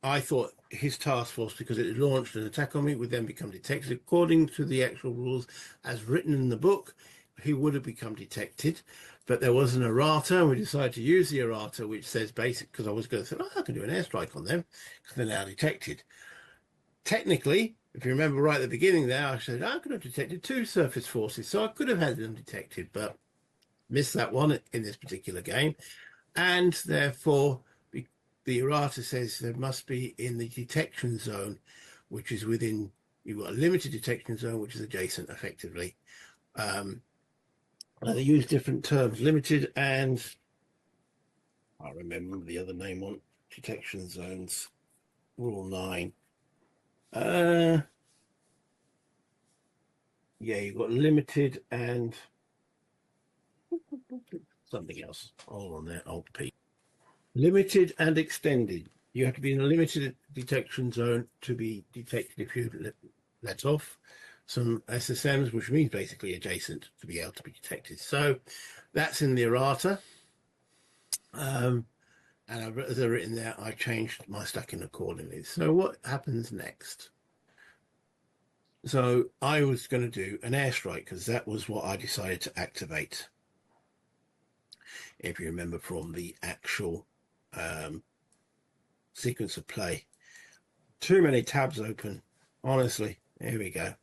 I thought his task force, because it had launched an attack on me, would then become detected. According to the actual rules as written in the book, he would have become detected, but there was an errata, and we decided to use the errata, which says basic, because I was going to say, oh, I can do an airstrike on them, because they're now detected. Technically, if you remember right at the beginning there, I said I could have detected 2 surface forces, so I could have had them detected, but missed that one in this particular game, and therefore the errata says there must be in the detection zone, which is within, you've got a limited detection zone, which is adjacent effectively. They use different terms, limited and I remember the other name on detection zones, rule 9. Yeah, you've got limited and something else. Hold on there, Alt P. Limited and extended. You have to be in a limited detection zone to be detected if you let off some SSMs, which means basically adjacent to be able to be detected. So that's in the errata. And as I've written there, I changed my stacking accordingly. So what happens next? So I was going to do an airstrike because that was what I decided to activate. If you remember from the actual sequence of play. Too many tabs open, honestly. Here we go.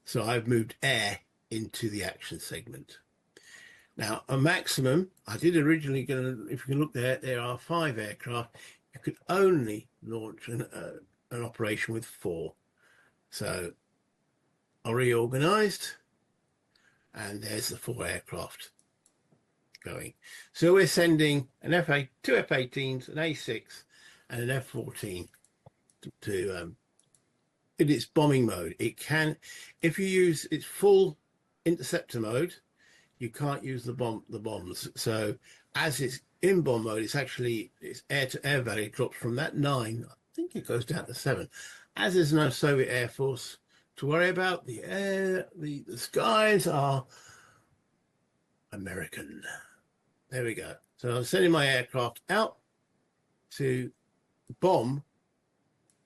So I've moved air into the action segment. Now, a maximum, I did originally if you can look there are 5 aircraft. You could only launch an operation with 4. So I reorganized, and there's the 4 aircraft going. So we're sending an F8, 2 F-18s, an A6, and an F-14 to in its bombing mode. It can, if you use its full interceptor mode, you can't use the bombs. So as it's in bomb mode, it's actually its air-to-air value drops from that 9. I think it goes down to 7. As there's no Soviet Air Force to worry about, the air, the skies are American. There we go. So I'm sending my aircraft out to bomb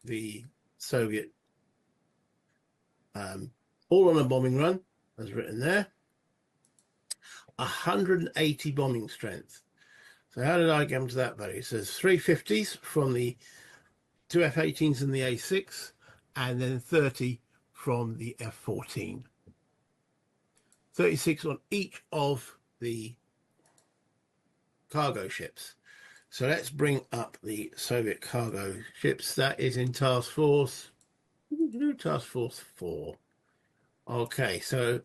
the Soviet, all on a bombing run, as written there. 180 bombing strength. So how did I get to that value? It says 350s from the 2 F-18s and the A6, and then 30 from the F-14. 36 on each of the cargo ships. So let's bring up the Soviet cargo ships. That is in Task Force. Task Force 4. Okay, so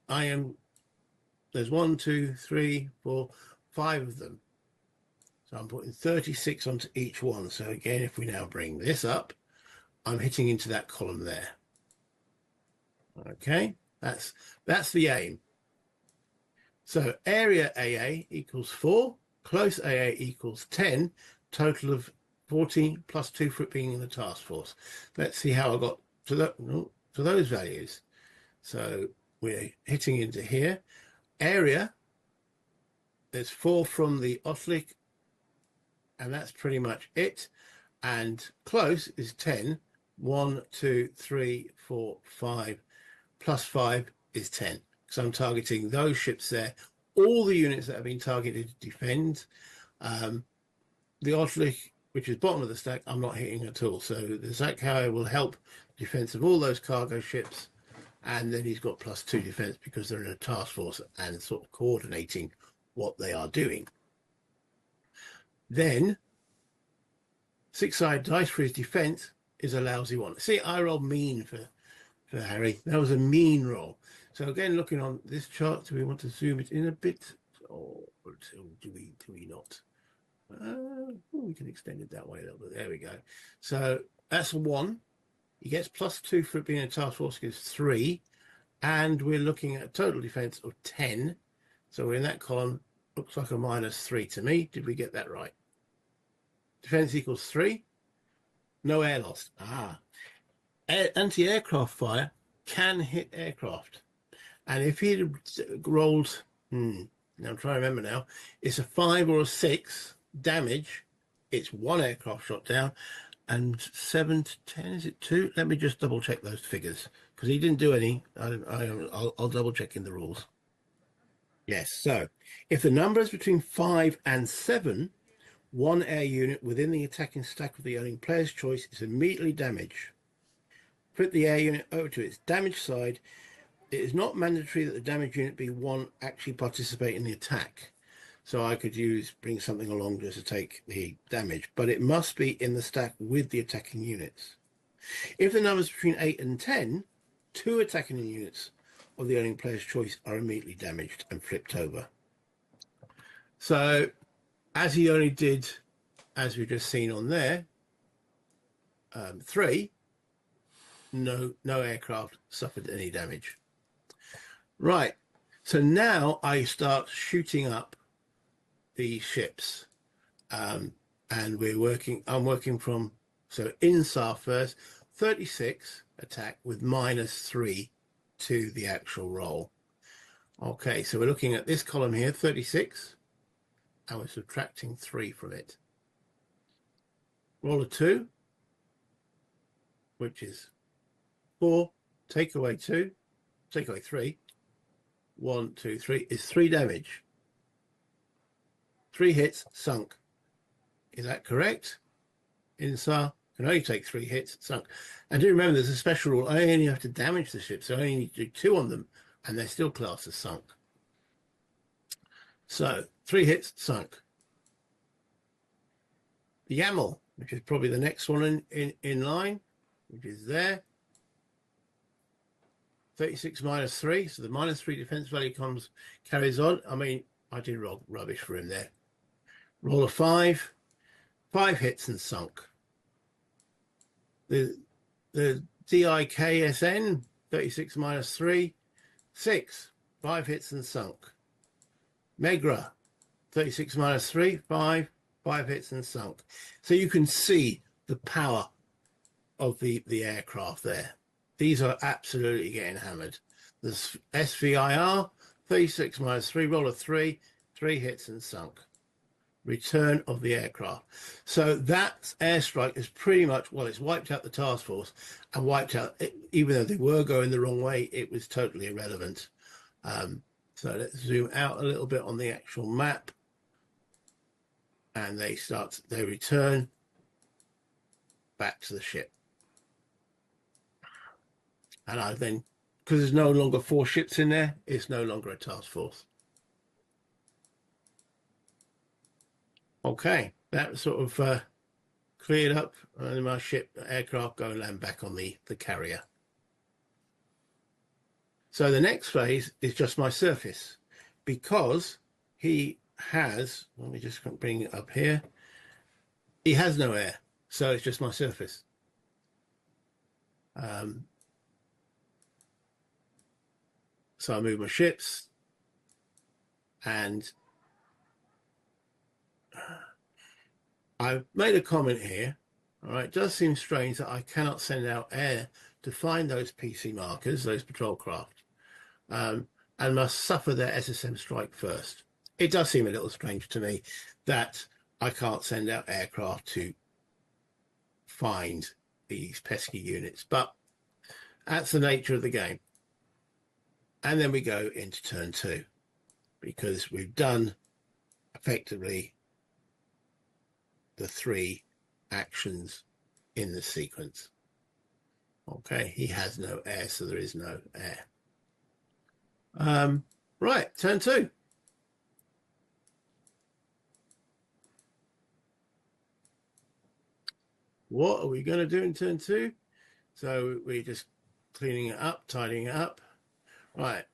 there's 1, 2, 3, 4, 5 of them. So I'm putting 36 onto each one. So again, if we now bring this up, I'm hitting into that column there. Okay, that's the aim. So area AA equals 4, close AA equals 10, total of 14 plus 2 for it being in the task force. Let's see how I got to those values. So we're hitting into here. Area, there's 4 from the Oslik, and that's pretty much it. And close is 10. 1, 2, 3, 4, 5, plus 5 is 10. So I'm targeting those ships there. All the units that have been targeted to defend. The Oslik, which is bottom of the stack, I'm not hitting at all. So the Zach Hauer will help defense of all those cargo ships. And then he's got plus 2 defense because they're in a task force and sort of coordinating what they are doing. Then 6-sided dice for his defense, is a lousy one. See, I rolled mean for Harry. That was a mean roll. So again, looking on this chart, do we want to zoom it in a bit? Or do we not? We can extend it that way a little bit. There we go. So that's a 1. He gets +2 for it being a task force, gives 3. And we're looking at a total defense of 10. So in that column, looks like a -3 to me. Did we get that right? Defense equals 3. No air lost. Anti-aircraft fire can hit aircraft. And if he rolled, now I'm trying to remember now, it's a 5 or a 6 damage. It's 1 aircraft shot down. And 7 to 10, is it 2? Let me just double check those figures because he didn't do any. I'll double check in the rules. Yes, so if the number is between 5 and 7, 1 air unit within the attacking stack of the owning player's choice is immediately damaged. Put the air unit over to its damaged side. It is not mandatory that the damaged unit be one actually participate in the attack. So I could bring something along just to take the damage, but it must be in the stack with the attacking units. If the numbers between 8 and 10, 2 attacking units of the owning player's choice are immediately damaged and flipped over. So as he only did, as we've just seen on there, 3, no aircraft suffered any damage. Right, so now I start shooting up the ships, and I'm working from, so INSAR first, 36 attack with -3 to the actual roll. Okay, so we're looking at this column here, 36, and we're subtracting 3 from it. Roll a 2, which is 4, take away 2, take away 3, 1, 2, 3 is 3 damage. 3 hits, sunk. Is that correct? INSAR can only take 3 hits, sunk. And do remember, there's a special rule. I only have to damage the ship, so I only need to do 2 on them, and they're still classed as sunk. So 3 hits, sunk. The YAML, which is probably the next one in line, which is there. 36 -3, so the -3 defense value carries on. I mean, I did roll rubbish for him there. Roll a 5, 5 hits and sunk. The DIKSN, 36 -3, 6, 5 hits and sunk. Megra, 36 -3, 5 hits and sunk. So you can see the power of the aircraft there. These are absolutely getting hammered. There's SVIR, 36 -3, roll a 3, 3 hits and sunk. Return of the aircraft. So that airstrike is pretty much, well, it's wiped out the task force and wiped out, even though they were going the wrong way, it was totally irrelevant. So let's zoom out a little bit on the actual map. And they return back to the ship. And I then, because there's no longer 4 ships in there, it's no longer a task force. Okay, that sort of cleared up, and my aircraft go and land back on the carrier. So the next phase is just my surface, because he has, let me just bring it up here, he has no air, so it's just my surface. So I move my ships, and I've made a comment here. All right, it does seem strange that I cannot send out air to find those PC markers, those patrol craft, and must suffer their SSM strike first. It does seem a little strange to me that I can't send out aircraft to find these pesky units, but that's the nature of the game. And then we go into turn 2, because we've done effectively the 3 actions in the sequence. Okay, he has no air, so there is no air. Right, turn 2. What are we going to do in turn 2? So we're just cleaning it up, tidying it up. Right.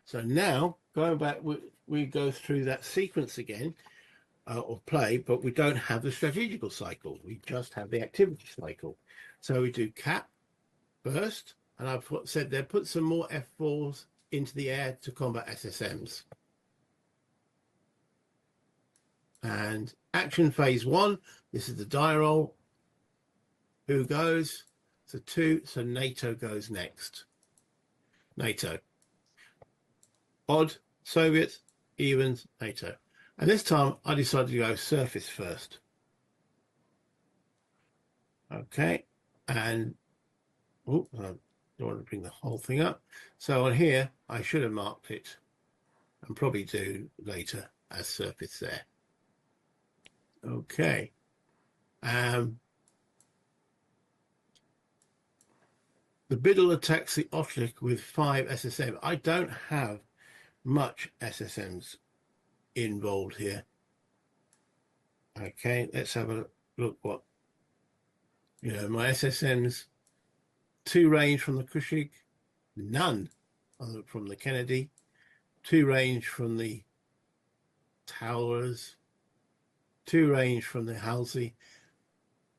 So now, going back, we go through that sequence again of play, but we don't have the strategical cycle. We just have the activity cycle. So we do cap, burst, and I've said there, put some more F4s into the air to combat SSMs. And action phase 1, this is the die roll. Who goes? So 2, so NATO goes next. NATO. Odd, Soviets, evens, NATO. And this time I decided to go surface first. Okay. And I don't want to bring the whole thing up. So on here, I should have marked it and probably do later as surface there. Okay. The Biddle attacks the Otlik with 5 SSM. I don't have much SSMs involved here. Okay, let's have a look what, my SSMs, 2 range from the Kushig, none from the Kennedy, 2 range from the Towers, 2 range from the Halsey.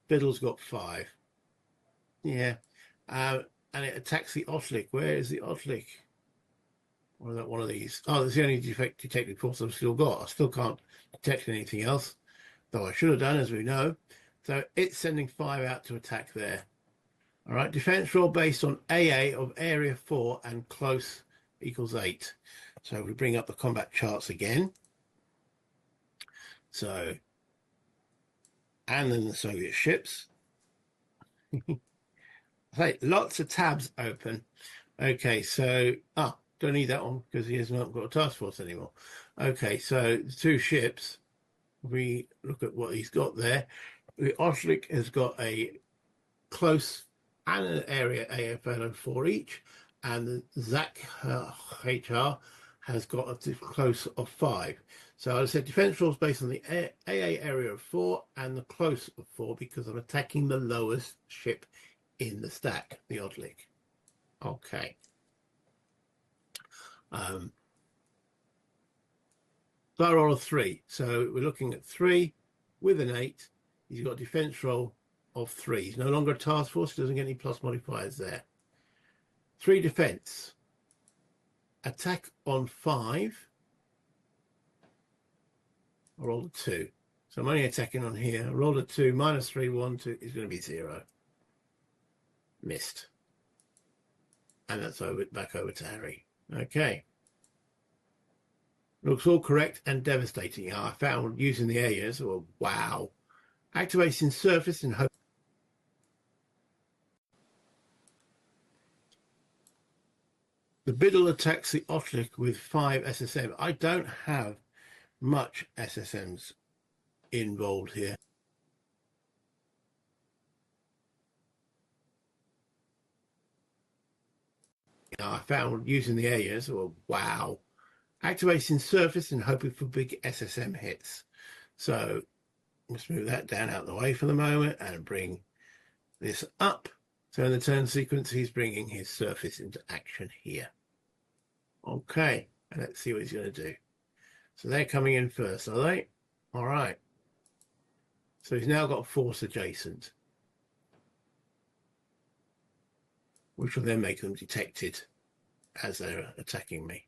Biddle's got 5. Yeah. And it attacks the Otlik. Where is the Otlik? Or is that one of these? Oh, that's the only detected force I've still got. I still can't detect anything else, though I should have done, as we know. So it's sending 5 out to attack there. All right, defense roll based on AA of area 4 and close equals 8. So we bring up the combat charts again. So, and then the Soviet ships. Hey, lots of tabs open. Okay, so, don't need that one because he has not got a task force anymore. Okay, so the 2 ships, we look at what he's got there. The Oslik has got a close and an area AFL 4 each, and the Zach HR has got a close of 5. So I said defense rolls based on the AA area of 4 and the close of 4 because I'm attacking the lowest ship in the stack, the Odlik. Okay. Die roll of 3. So we're looking at 3 with an 8. He's got a defense roll of 3. He's no longer a task force. He doesn't get any plus modifiers there. 3 defense. Attack on 5. I rolled a 2. So I'm only attacking on here. I rolled a 2. Minus 3, 1, 2 is going to be 0. Missed. And that's back over to Harry. Okay. Looks all correct and devastating. I found using the areas. Oh, wow. Activating surface and hope. The Biddle attacks the Otlik with 5 SSM. I don't have much SSMs involved here. I found using the areas. Oh, wow. Activating surface and hoping for big SSM hits. So let's move that down out of the way for the moment and bring this up. So in the turn sequence, he's bringing his surface into action here. Okay, and let's see what he's going to do. So they're coming in first, are they? All right. So he's now got a force adjacent, which will then make them detected as they're attacking me.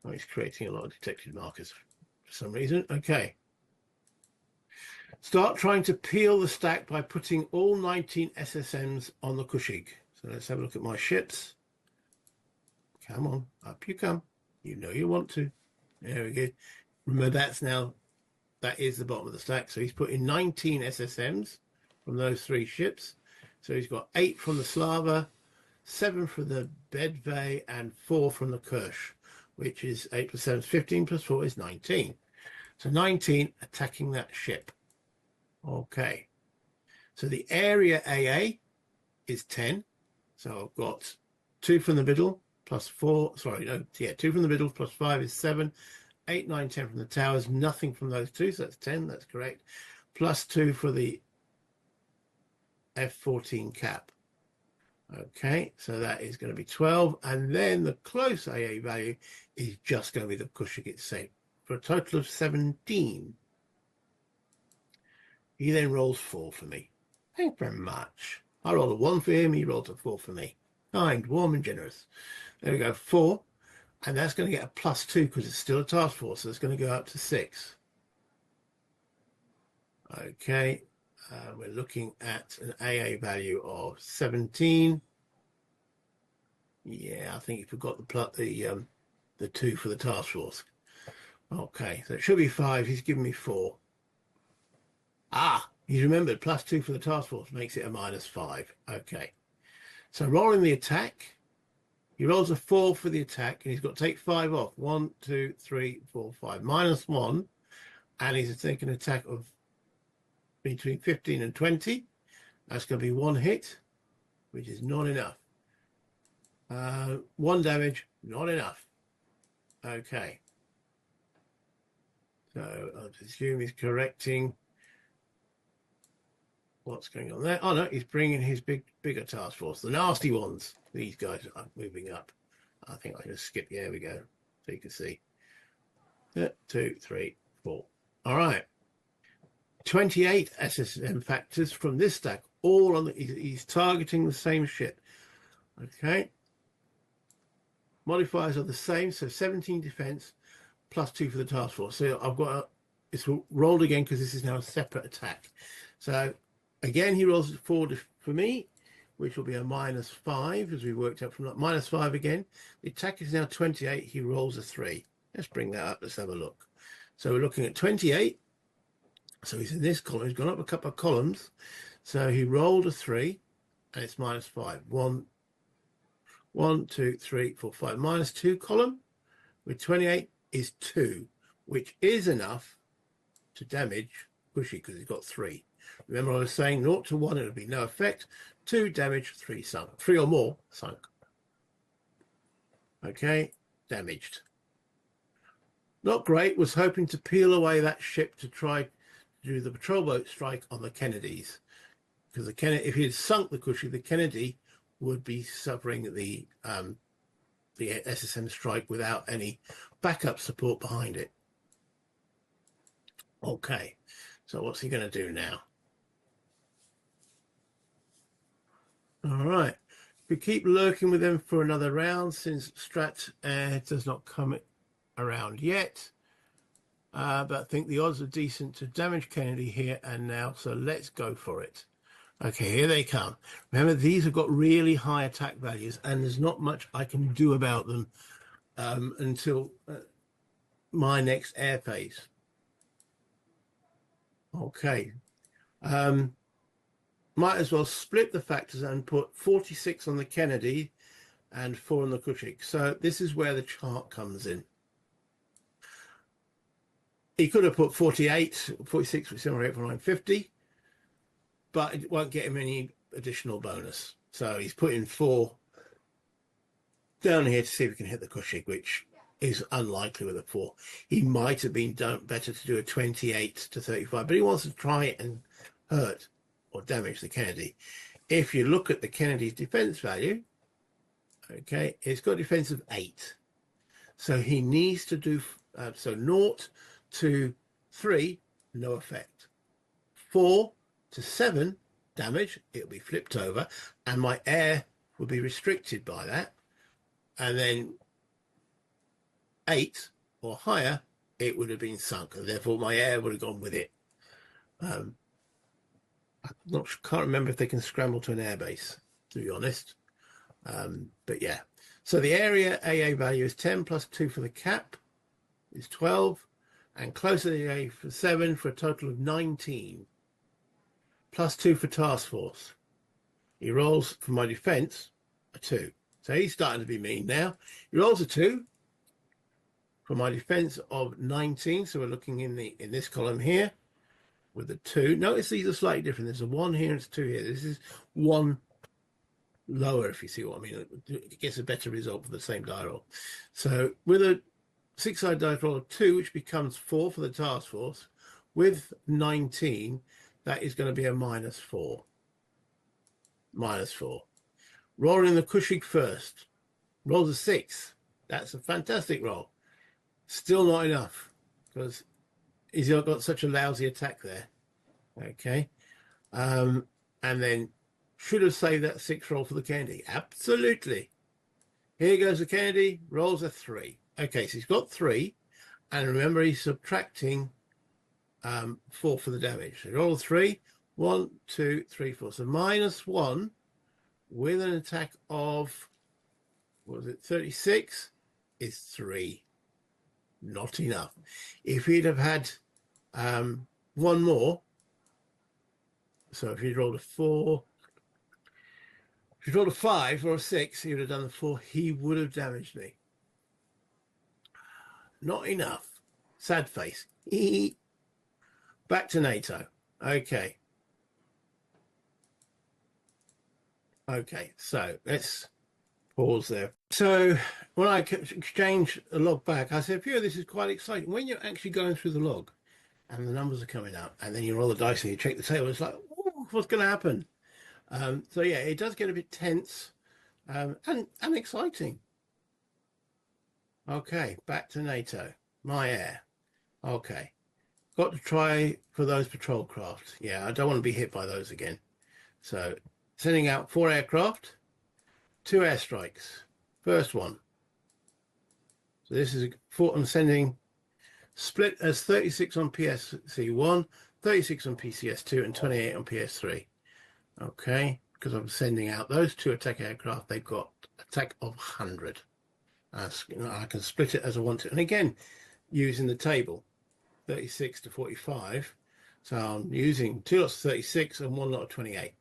Oh, he's creating a lot of detected markers for some reason. Okay. Start trying to peel the stack by putting all 19 SSMs on the Kushig. So let's have a look at my ships. Come on, up you come. You know you want to. There we go. Remember, that is the bottom of the stack. So he's put in 19 SSMs from those 3 ships. So he's got 8 from the Slava, 7 from the Bedve, and 4 from the Kirsch, which is 8 plus 7 is 15 plus 4 is 19. So 19 attacking that ship. Okay. So the area AA is 10. So I've got 2 from the middle plus 4. Sorry, no, yeah, 2 from the middle plus 5 is 7. 8, 9, 10 from the towers, nothing from those two, so that's 10, that's correct. +2 for the F14 cap. Okay, so that is going to be 12, and then the close AA value is just going to be the cushion itself for a total of 17. He then rolls 4 for me. Thank you very much. I rolled a 1 for him, he rolled a 4 for me. Kind, warm and generous. There we go, 4. And that's going to get a +2 because it's still a task force, so it's going to go up to 6. Okay, we're looking at an AA value of 17. Yeah, I think you forgot the 2 for the task force. Okay, so it should be 5. He's given me 4. Ah, he's remembered +2 for the task force makes it a -5. Okay, so rolling the attack. He rolls a 4 for the attack, and he's got to take 5 off. 1, 2, 3, 4, 5. -1, and he's taking an attack of between 15 and 20. That's going to be 1 hit, which is not enough. 1 damage, not enough. Okay. So I'll assume he's correcting what's going on there. Oh no, he's bringing his bigger task force, the nasty ones. These guys are moving up. I think I just skip. There we go, so you can see. 2, 3, 4. All right. 28 SSM factors from this stack, all on the. He's targeting the same shit. Okay. Modifiers are the same, so 17 defense +2 for the task force. So I've got it's rolled again because this is now a separate attack. So again, he rolls 4 for me, which will be a -5 as we worked out from that. -5 again. The attack is now 28. He rolls a 3. Let's bring that up. Let's have a look. So we're looking at 28. So he's in this column. He's gone up a couple of columns. So he rolled a 3, and it's -5. 1, 2, 3, 4, 5. -2 column with 28 is 2, which is enough to damage Bushy because he's got 3. Remember I was saying 0 to 1, it would be no effect. 2 damage, 3 sunk. 3 or more sunk. Okay, damaged. Not great. Was hoping to peel away that ship to try to do the patrol boat strike on the Kennedys. Because if he had sunk the Cushy, the Kennedy would be suffering the SSM strike without any backup support behind it. Okay, so what's he going to do now? All right, we keep lurking with them for another round since Strat does not come around yet. But I think the odds are decent to damage Kennedy here and now, so let's go for it. Okay, here they come. Remember, these have got really high attack values, and there's not much I can do about them until my next air phase. Okay. Might as well split the factors and put 46 on the Kennedy and 4 on the Kushik. So this is where the chart comes in. He could have put 46, 47, 48, 49, 50. But it won't get him any additional bonus. So he's putting 4 down here to see if he can hit the Kushik, which is unlikely with a 4. He might have been better to do a 28 to 35, but he wants to try it and hurt or damage the Kennedy. If you look at the Kennedy's defense value, okay, it's got defense of 8. So he needs to do, 0 to 3, no effect. 4 to 7 damage, it'll be flipped over, and my air will be restricted by that. And then 8 or higher, it would have been sunk, and therefore my air would have gone with it. I can't remember if they can scramble to an airbase, to be honest. But yeah, so the area AA value is 10 plus 2 for the cap is 12, and closer to the AA for 7 for a total of 19. Plus 2 for task force. He rolls for my defense a 2. So he's starting to be mean now. He rolls a 2 for my defense of 19. So we're looking in this column here with the 2. Notice these are slightly different. There's a 1 here and a 2 here. This is 1 lower, if you see what I mean. It gets a better result for the same die roll. So with a Six-sided dice roll of 2, which becomes 4 for the task force. With 19, that is going to be a -4. -4. Rolling the Cushing first. Rolls a 6. That's a fantastic roll. Still not enough because he's got such a lousy attack there. Okay. And then should have saved that 6 roll for the candy. Absolutely. Here goes the candy. Rolls a 3. Okay, so he's got 3. And remember, he's subtracting 4 for the damage. So roll 3. 1, 2, 3, 4. So -1 with an attack of, what was it, 36 is 3. Not enough. If he'd have had one more, so if he'd rolled a 4, if he'd rolled a 5 or a 6, he would have done the 4. He would have damaged me. Not enough. Sad face. Back to NATO. Okay. Okay, so let's pause there. So when I exchange a log back, I said, phew, this is quite exciting. When you're actually going through the log and the numbers are coming up and then you roll the dice and you check the table, it's like, what's going to happen? So yeah, it does get a bit tense and exciting. Okay, back to NATO. My air. Okay. Got to try for those patrol craft. Yeah, I don't want to be hit by those again. So sending out 4 aircraft, 2 airstrikes. First one. So this is I'm sending split as 36 on PSC1, 36 on PCS2, and 28 on PS3. Okay, because I'm sending out those 2 attack aircraft, they've got attack of 100. I can split it as I want to. And again, using the table, 36 to 45. So I'm using 2 lots of 36 and 1 lot of 28.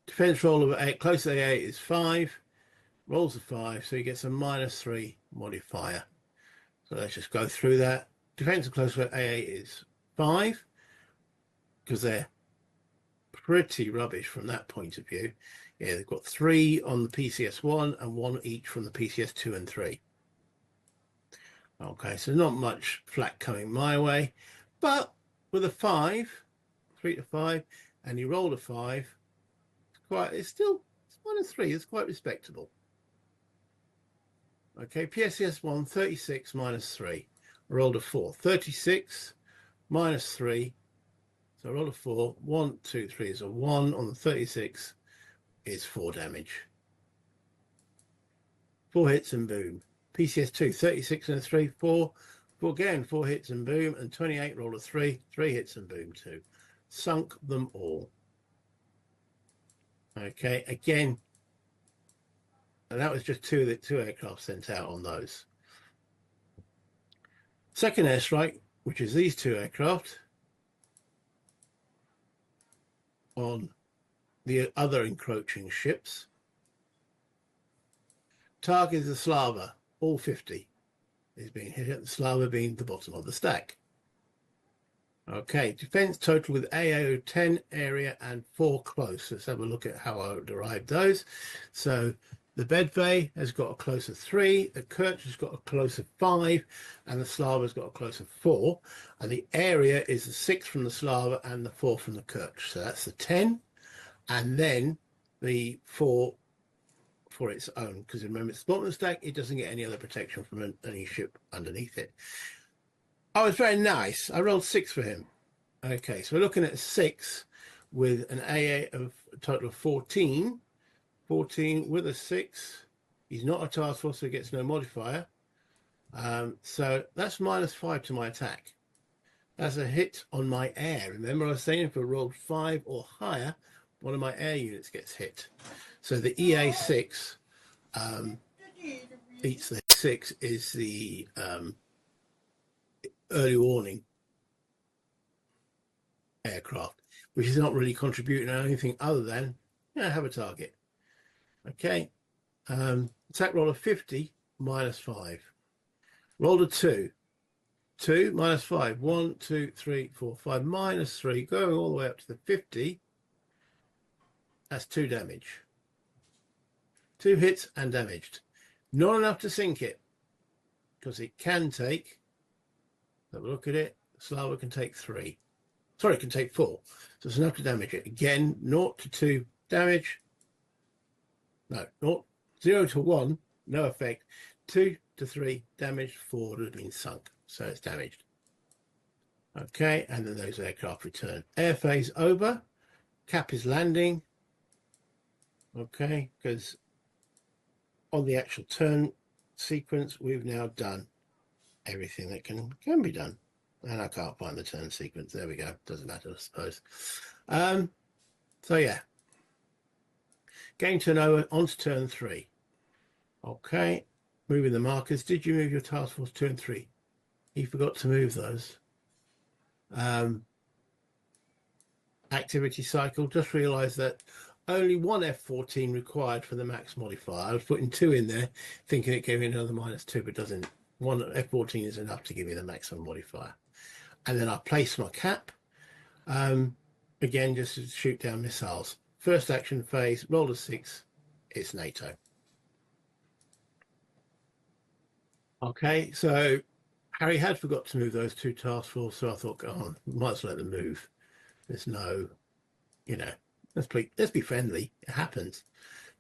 Defense roll of 8, close to 8 is 5. Rolls a 5, so he gets a -3 modifier. So let's just go through that. Defense of close to A8 is 5, because they're pretty rubbish from that point of view. Yeah, they've got 3 on the PCS1 and 1 each from the PCS2 and 3. Okay, so not much flack coming my way, but with a 5, 3 to 5, and you rolled a 5, it's -3. It's quite respectable. Okay, PSCS1, 36 -3. I rolled a 4. 36 -3. So I rolled a 4. 1, 2, 3 is a 1 on the 36 is 4 damage. 4 hits and boom. PCS2, 36 and a 3, 4. 4 again, 4 hits and boom. And 28, roll a 3. 3 hits and boom, 2. Sunk them all. Okay, again, and that was just 2 aircraft sent out on those. Second airstrike, which is these 2 aircraft on the other encroaching ships. Target is the Slava, all 50 is being hit, the Slava being the bottom of the stack. Okay, defense total with AO 10 area and 4 close. Let's have a look at how I derived those. So the Bedvay has got a close of 3, the Kerch has got a close of 5, and the Slava has got a close of 4. And the area is the 6 from the Slava and the 4 from the Kerch. So that's the 10. And then the 4 for its own, because remember, it's bottom of the stack, it doesn't get any other protection from any ship underneath it. Oh, it's very nice. I rolled 6 for him. Okay, so we're looking at 6 with an AA of a total of 14. 14 with a 6. He's not a task force, so he gets no modifier. So that's -5 to my attack. That's a hit on my air. Remember, I was saying if I rolled 5 or higher, one of my air units gets hit. So the EA6 eats the 6 is the early warning aircraft, which is not really contributing to anything other than have a target. Okay, attack roll of 50 -5. Rolled a 2. 2 -5. 1, 2, 3, 4, 5 -3, going all the way up to the 50. That's 2 damage. 2 hits and damaged. Not enough to sink it, because it can take, have a look at it, Slava can take 3. Sorry, it can take 4. So it's enough to damage it. Again, 0 to 2 damage. No, 0 to 1, no effect. 2 to 3 damage, 4 would have been sunk. So it's damaged. Okay, and then those aircraft return. Air phase over. Cap is landing. Okay, because on the actual turn sequence, we've now done everything that can be done. And I can't find the turn sequence. There we go. Doesn't matter, I suppose. So yeah. Game turn over, on to turn 3. Okay. Moving the markers. Did you move your task force 2 and 3? You forgot to move those. Activity cycle. Just realized that only one F14 required for the max modifier. I was putting 2 in there, thinking it gave me another -2, but it doesn't. One F14 is enough to give me the maximum modifier. And then I place my cap. Again, just to shoot down missiles. First action phase, roll a 6. It's NATO. Okay, so Harry had forgot to move those 2 task forces, so I thought, go on, might as well let them move. There's no, let's be friendly. It happens.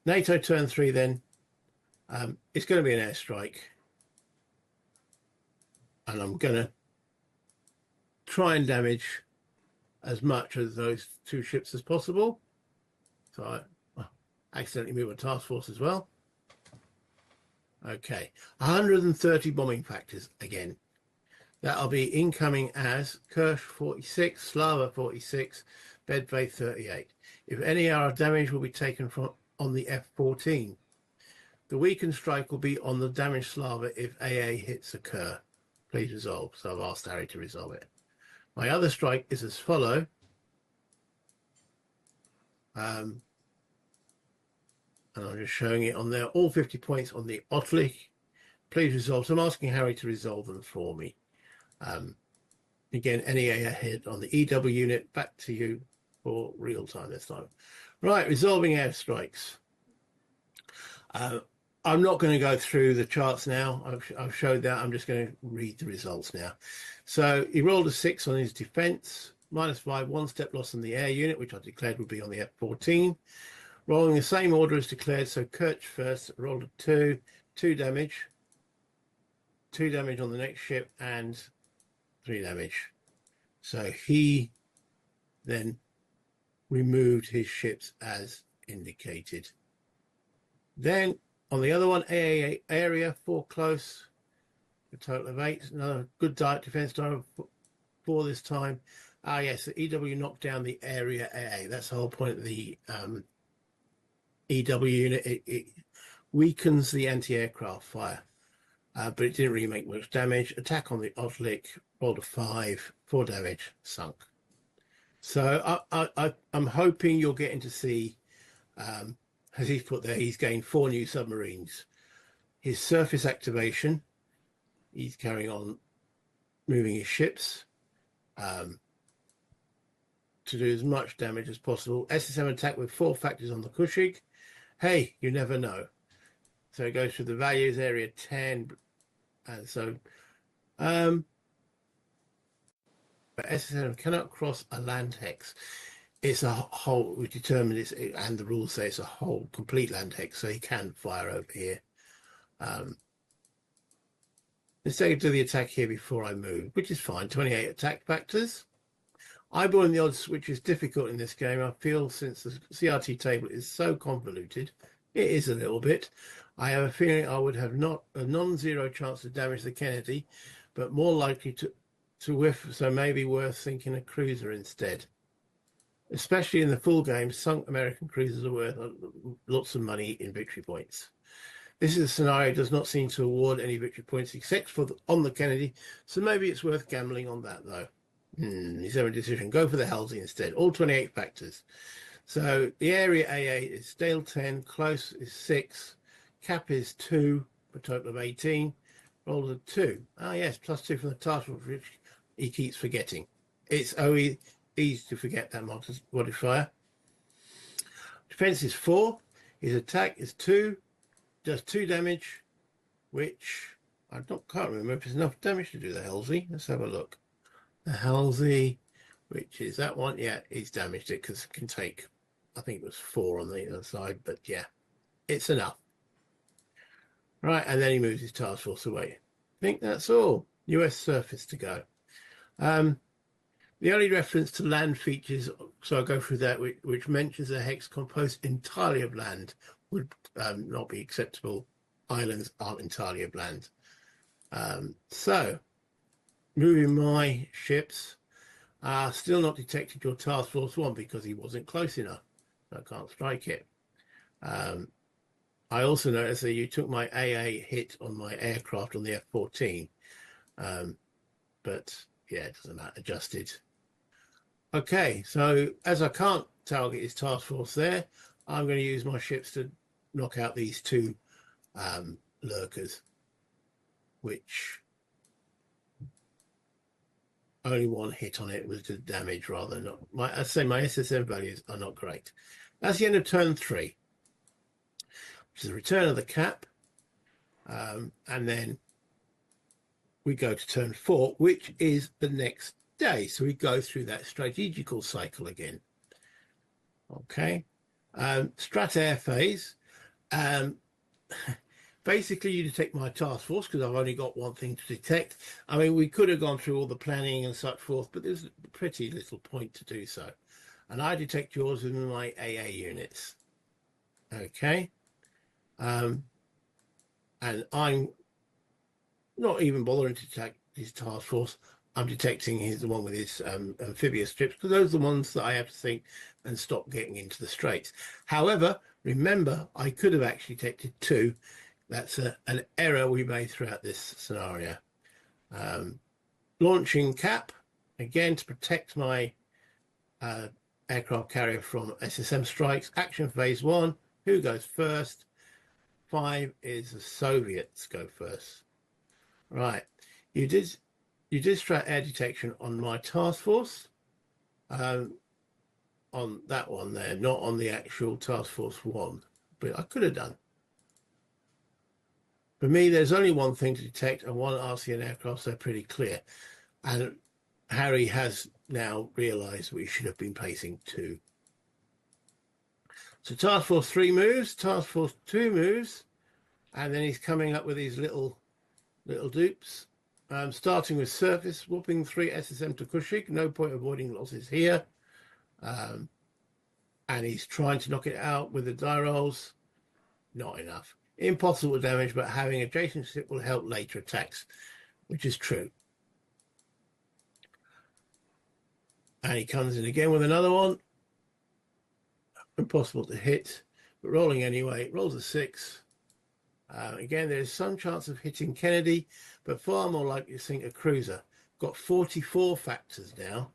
NATO turn 3 then. It's going to be an airstrike. And I'm going to try and damage as much of those 2 ships as possible. So I accidentally move a task force as well. Okay, 130 bombing factors again. That'll be incoming as Kirsch 46, Slava 46, Bedvay 38. If any are damage will be taken from on the F14. The weakened strike will be on the damaged Slava if AA hits occur. Please resolve. So I've asked Harry to resolve it. My other strike is as follow. And I'm just showing it on there. All 50 points on the Otlik. Please resolve. So I'm asking Harry to resolve them for me. Again, NEA ahead on the EW unit. Back to you for real time this time. Right, resolving airstrikes. I'm not going to go through the charts now. I've showed that. I'm just going to read the results now. So he rolled a 6 on his defense. -5, 1 step loss on the air unit, which I declared would be on the F14. Rolling the same order as declared. So Kirch first rolled a 2, 2 damage. 2 damage on the next ship and 3 damage. So he then removed his ships as indicated. Then on the other one, AA area, 4 close, a total of 8. Another good defense dive 4 this time. Yes, the EW knocked down the area AA. That's the whole point of the EW unit. It weakens the anti-aircraft fire. But it didn't really make much damage. Attack on the Oslik, rolled a 5, 4 damage, sunk. So I'm hoping you're getting to see, as he's put there, he's gained 4 new submarines. His surface activation, he's carrying on moving his ships to do as much damage as possible. SSM attack with 4 factors on the Kushig. Hey, you never know. So it goes through the values, area 10. And so, but SSM cannot cross a land hex. It's a whole, we determined it's, and the rules say it's a whole complete land hex, so he can fire over here. Let's take it to the attack here before I move, which is fine. 28 attack factors. Eyeballing the odds, which is difficult in this game, I feel since the CRT table is so convoluted, it is a little bit. I have a feeling I would have not a non-zero chance to damage the Kennedy, but more likely to whiff, so maybe worth thinking a cruiser instead. Especially in the full game, sunk American cruisers are worth lots of money in victory points. This is a scenario does not seem to award any victory points except for on the Kennedy, so maybe it's worth gambling on that though. Is there a decision? Go for the Halsey instead. All 28 factors. So the area AA is Dale 10, close is 6, cap is 2, for a total of 18. Roll a 2. Yes, +2 from the task force, which he keeps forgetting. It's easy to forget that modifier. Defense is 4. His attack is 2, does 2 damage. which can't remember if it's enough damage to do the Halsey. Let's have a look. The Halsey, which is that one, yeah, he's damaged it because it can take, I think it was 4 on the other side, but yeah, it's enough. Right, and then he moves his task force away. I think that's all. US surface to go. The only reference to land features, so I'll go through that, which mentions a hex composed entirely of land, would not be acceptable. Islands aren't entirely of land. So, moving my ships, still not detected your task force 1 because he wasn't close enough. So I can't strike it. I also noticed that you took my AA hit on my aircraft on the F-14. But yeah, it doesn't matter, adjusted. Okay, so as I can't target his task force there, I'm going to use my ships to knock out these 2 lurkers, which only 1 hit on it was the damage rather than not. I'd say my SSM values are not great. That's the end of turn 3, which is the return of the cap, and then we go to turn 4, which is the next day. So we go through that strategical cycle again. Okay. Strat air phase. Basically, you detect my task force because I've only got 1 thing to detect. I mean, we could have gone through all the planning and such forth, but there's pretty little point to do so. And I detect yours with my AA units. Okay. And I'm not even bothering to detect his task force. I'm detecting the one with his amphibious strips because those are the ones that I have to think and stop getting into the straits. However, remember, I could have actually detected 2. That's an error we made throughout this scenario. Launching cap, again, to protect my aircraft carrier from SSM strikes. Action phase 1. Who goes first? 5 is the Soviets go first. Right. You did strat air detection on my task force, on that one there, not on the actual task force 1, but I could have done. For me, there's only 1 thing to detect and 1 RCN aircraft, so pretty clear. And Harry has now realised we should have been placing 2. So task force 3 moves, task force 2 moves, and then he's coming up with these little dupes. Starting with surface, whooping 3 SSM to Kushik. No point avoiding losses here. And he's trying to knock it out with the die rolls. Not enough. Impossible damage, but having adjacent ship will help later attacks, which is true. And he comes in again with another one. Impossible to hit, but rolling anyway. Rolls a 6. Again, there's some chance of hitting Kennedy, but far more likely to sink a cruiser. Got 44 factors now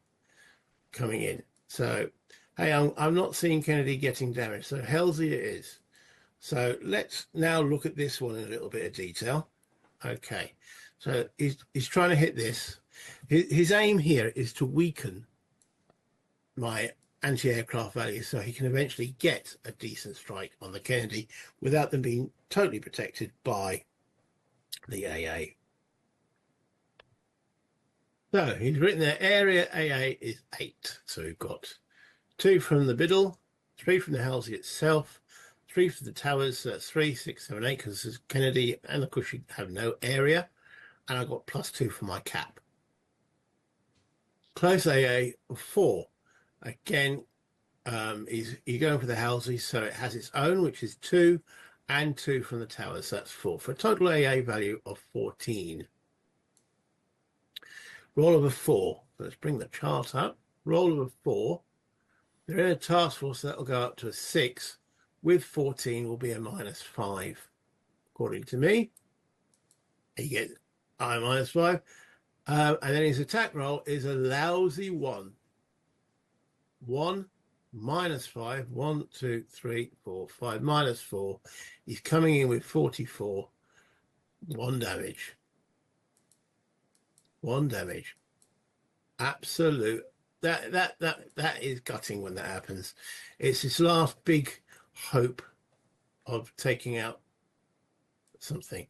coming in. So, hey, I'm not seeing Kennedy getting damaged. So Halsey it is. So let's now look at this one in a little bit of detail. Okay, so he's trying to hit this. His aim here is to weaken my anti-aircraft value so he can eventually get a decent strike on the Kennedy without them being totally protected by the AA. So he's written there, area AA is 8. So we've got 2 from the Biddle, 3 from the Halsey itself, 3 from the towers, so that's 3, 6, 7, 8, because this is Kennedy and the Cushing have no area. And I've got +2 for my cap. Close AA of 4. Again, he's going for the Halsey, so it has its own, which is 2, and 2 from the towers, so that's 4, for a total AA value of 14. Roll of a 4. So let's bring the chart up. Roll of a 4. They're in a task force that will go up to a 6. With 14 will be a -5, according to me. He gets I -5. And then his attack roll is a lousy 1. 1, -5. 1, 2, 3, 4, 5, -4. He's coming in with 44. 1 damage. 1 damage. Absolute. That is gutting when that happens. It's his last big hope of taking out something.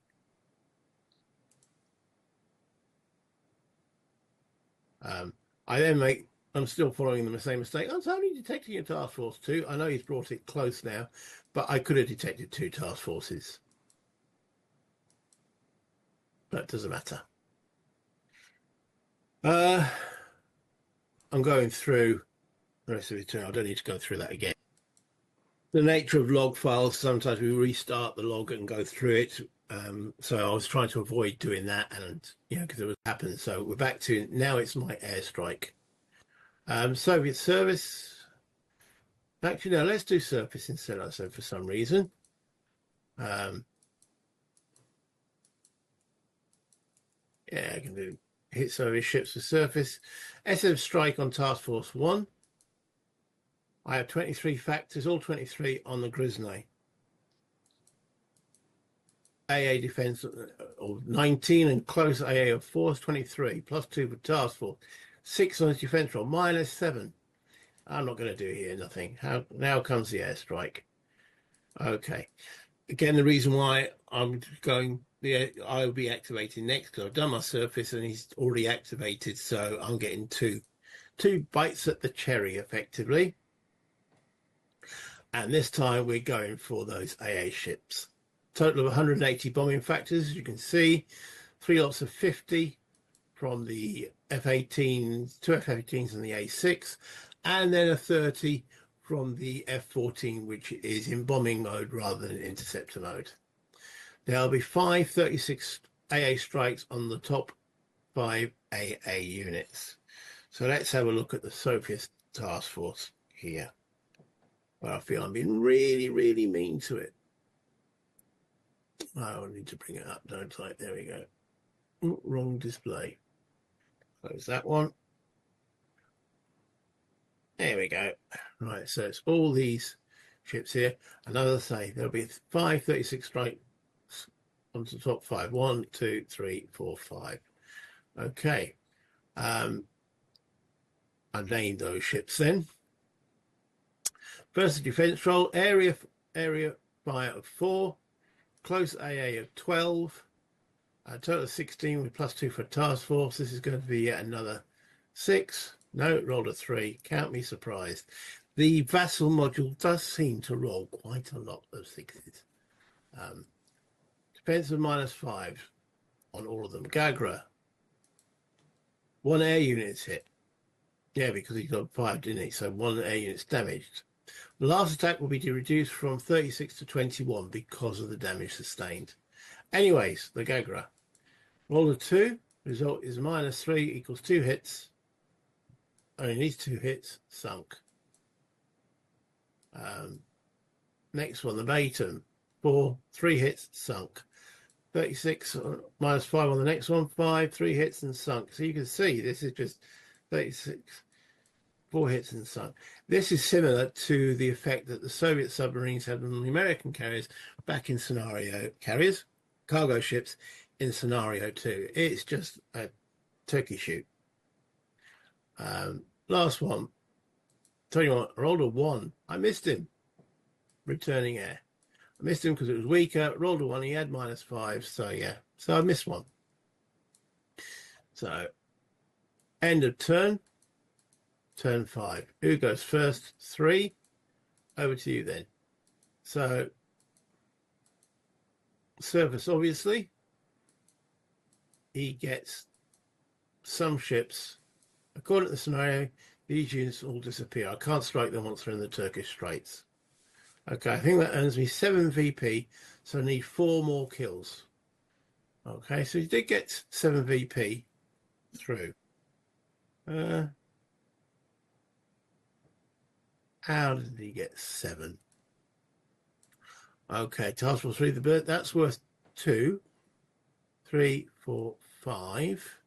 I'm still following the same mistake. I'm only detecting a task force 2. I know he's brought it close now, but I could have detected 2 task forces. But it doesn't matter. I'm going through the rest of it too. I don't need to go through that again. The nature of log files, sometimes we restart the log and go through it. So I was trying to avoid doing that, and because it was happened. So we're back to now. It's my airstrike. Soviet service. Actually, no. Let's do surface instead. I said for some reason. Yeah, I can do hit Soviet ships for surface. SF strike on task force 1. I have 23 factors, all 23 on the Grisnay. AA defense of 19 and close AA of 4 is 23, plus 2 for task force. 6 on his defense roll, minus 7. I'm not going to do here nothing. Now comes the airstrike. Okay. Again, the reason why I'm going, I'll be activating next because I've done my surface and he's already activated, so I'm getting two bites at the cherry effectively. And this time we're going for those AA ships. Total of 180 bombing factors, as you can see. 3 lots of 50 from the F-18s, 2 F-18s and the A6, and then a 30 from the F-14, which is in bombing mode rather than interceptor mode. There'll be 5 36 AA strikes on the top 5 AA units. So let's have a look at the Soviet task force here. Well, I feel I'm being really, really mean to it. I need to bring it up, don't I? There we go. Ooh, wrong display. Close that one. There we go. Right, so it's all these ships here. And as I say, there'll be 5 36 strikes onto the top 5. 1, 2, 3, 4, 5. Okay. I named those ships then. First defense roll, area fire of 4, close AA of 12, a total of 16 with plus 2 for task force. This is going to be yet another 6. No, rolled a 3. Count me surprised. The Vassal module does seem to roll quite a lot of 6s. Defense of minus 5 on all of them. Gagra. 1 air unit's hit. Yeah, because he got 5, didn't he? So 1 air unit's damaged. The last attack will be reduced from 36 to 21 because of the damage sustained. Anyways, the Gagra. Roll a 2. Result is minus 3 equals 2 hits. Only needs 2 hits. Sunk. Next one, the Batum. 4, 3 hits. Sunk. 36 minus 5 on the next one. 5, 3 hits and sunk. So you can see this is just 36. 4 hits and sunk. This is similar to the effect that the Soviet submarines had on the American carriers back in scenario carriers, cargo ships in scenario 2. It's just a turkey shoot. Last one. 21. I rolled a 1. I missed him. Returning air. I missed him because it was weaker. Rolled a 1. He had minus 5. So yeah. So I missed one. So end of turn. Turn 5. Who goes first? 3. Over to you then. So, surface, obviously. He gets some ships. According to the scenario, these units all disappear. I can't strike them once they're in the Turkish Straits. Okay, I think that earns me 7 VP, so I need 4 more kills. Okay, so he did get 7 VP through. How did he get 7? Okay, task force 3, the bird, that's worth 2, 3, 4, 5.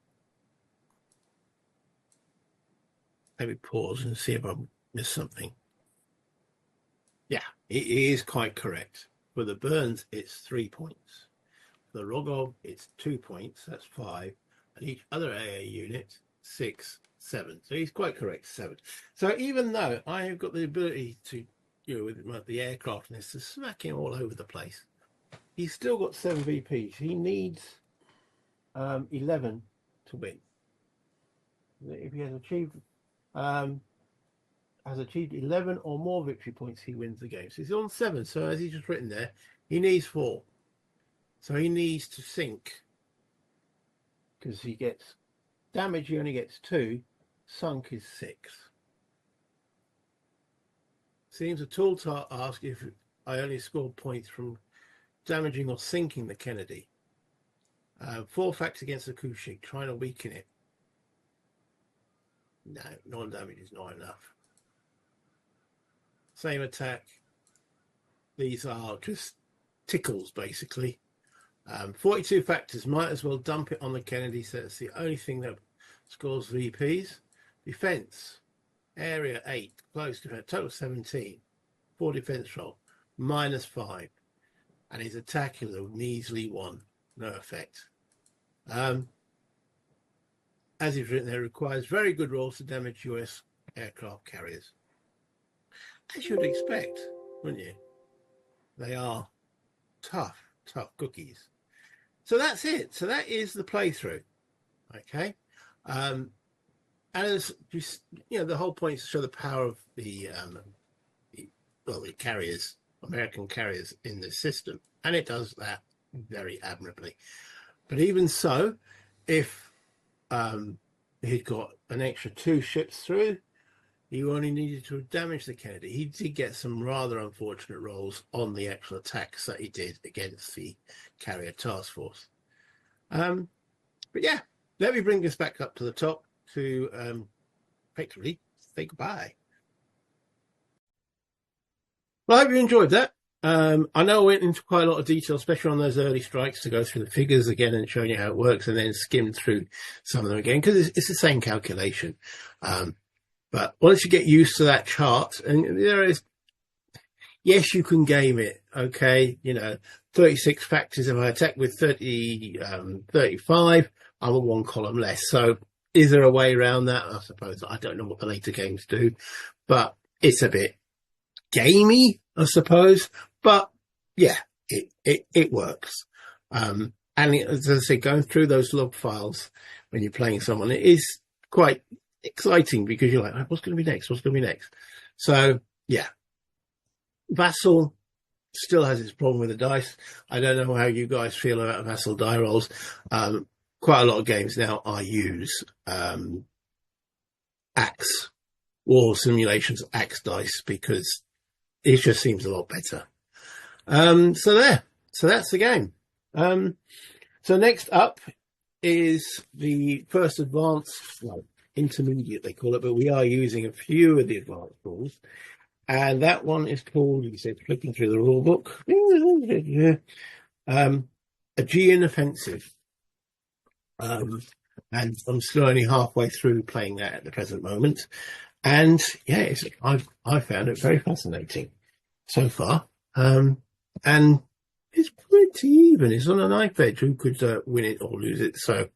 Maybe pause and see if I missed something. Yeah, it is quite correct. For the Burns, it's 3 points. For the Rogov, it's 2 points. That's 5. And each other AA unit, 6, 7. So he's quite correct, 7. So even though I have got the ability to, with the aircraftness, to smack him all over the place, he's still got 7 VPs. He needs 11 to win. If he has achieved 11 or more victory points, he wins the game. So he's on 7. So as he's just written there, he needs 4. So he needs to sink, because he gets damage, he only gets 2. Sunk is 6. Seems a tall task if I only scored points from damaging or sinking the Kennedy. 4 facts against the Kushik, trying to weaken it. No, non-damage is not enough. Same attack. These are just tickles, basically. 42 factors, might as well dump it on the Kennedy, so it's the only thing that scores VPs. Defense, area 8, close defense, total 17. 4 defense roll, -5. And his attack is a measly 1, no effect. As it's written there, requires very good rolls to damage US aircraft carriers. As you'd expect, wouldn't you? They are tough cookies. So that's it. So that is the playthrough. Okay. And as just, the whole point is to show the power of the carriers, American carriers in this system. And it does that very admirably. But even so, if he'd got an extra 2 ships through, he only needed to damage the Kennedy. He did get some rather unfortunate rolls on the actual attacks that he did against the carrier task force. But yeah, let me bring this back up to the top to effectively say goodbye. Well, I hope you enjoyed that. I know I went into quite a lot of detail, especially on those early strikes, to go through the figures again and showing you how it works, and then skimmed through some of them again, because it's the same calculation. But once you get used to that chart, and there is, yes, you can game it, okay? 36 factors. If I attack with 35, I'm a 1 column less. So is there a way around that? I suppose. I don't know what the later games do, but it's a bit gamey, I suppose. But yeah, it works. And as I say, going through those log files when you're playing someone, it is quite exciting, because you're like, what's going to be next? What's going to be next? So yeah, Vassal still has its problem with the dice. I don't know how you guys feel about Vassal die rolls. Quite a lot of games now I use Axe War Simulations Axe dice, because it just seems a lot better. So that's the game. So next up is the first advanced, intermediate they call it, but we are using a few of the advanced rules, and that one is called, you said, flicking through the rule book, Aegean Offensive. And I'm still only halfway through playing that at the present moment, and yeah, I found it very fascinating so far. And it's pretty even. It's on a knife edge. Who could win it or lose it? So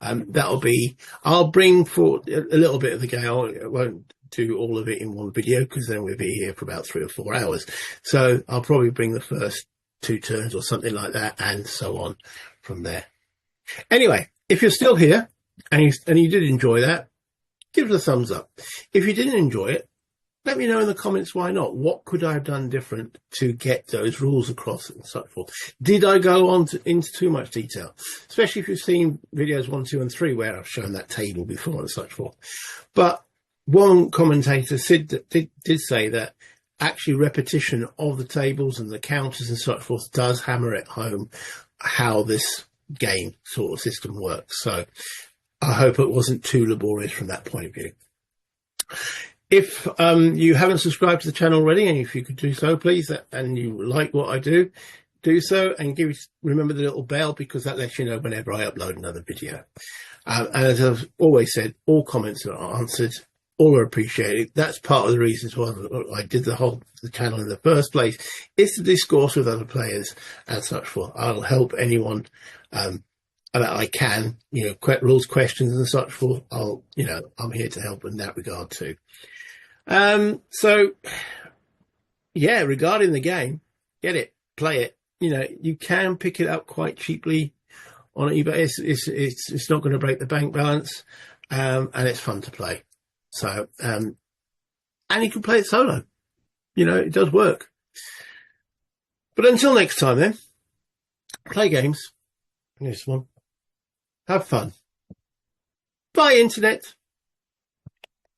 I'll bring for a little bit of the game. I won't do all of it in one video, because then we'll be here for about 3 or 4 hours. So I'll probably bring the first 2 turns or something like that, and so on from there. Anyway, if you're still here and you did enjoy that, give it a thumbs up. If you didn't enjoy it, let me know in the comments why not. What could I have done different to get those rules across and so forth? Did I go on into too much detail? Especially if you've seen videos 1, 2, and 3 where I've shown that table before and such forth. But one commentator did say that actually repetition of the tables and the counters and such forth does hammer it home how this game sort of system works. So I hope it wasn't too laborious from that point of view. If you haven't subscribed to the channel already, and if you could do so, please, and you like what I do so, and remember the little bell, because that lets you know whenever I upload another video. And as I've always said, all comments are answered, all are appreciated. That's part of the reasons why I did the channel in the first place, is to discourse with other players and such forth. I'll help anyone that I can, rules, questions and such forth. I'm here to help in that regard too. So yeah, regarding the game, get it, play it. You can pick it up quite cheaply on eBay. It's not going to break the bank balance. and it's fun to play. So, and you can play it solo. You know, it does work. But until next time then, play games. This one. Have fun. Bye, Internet.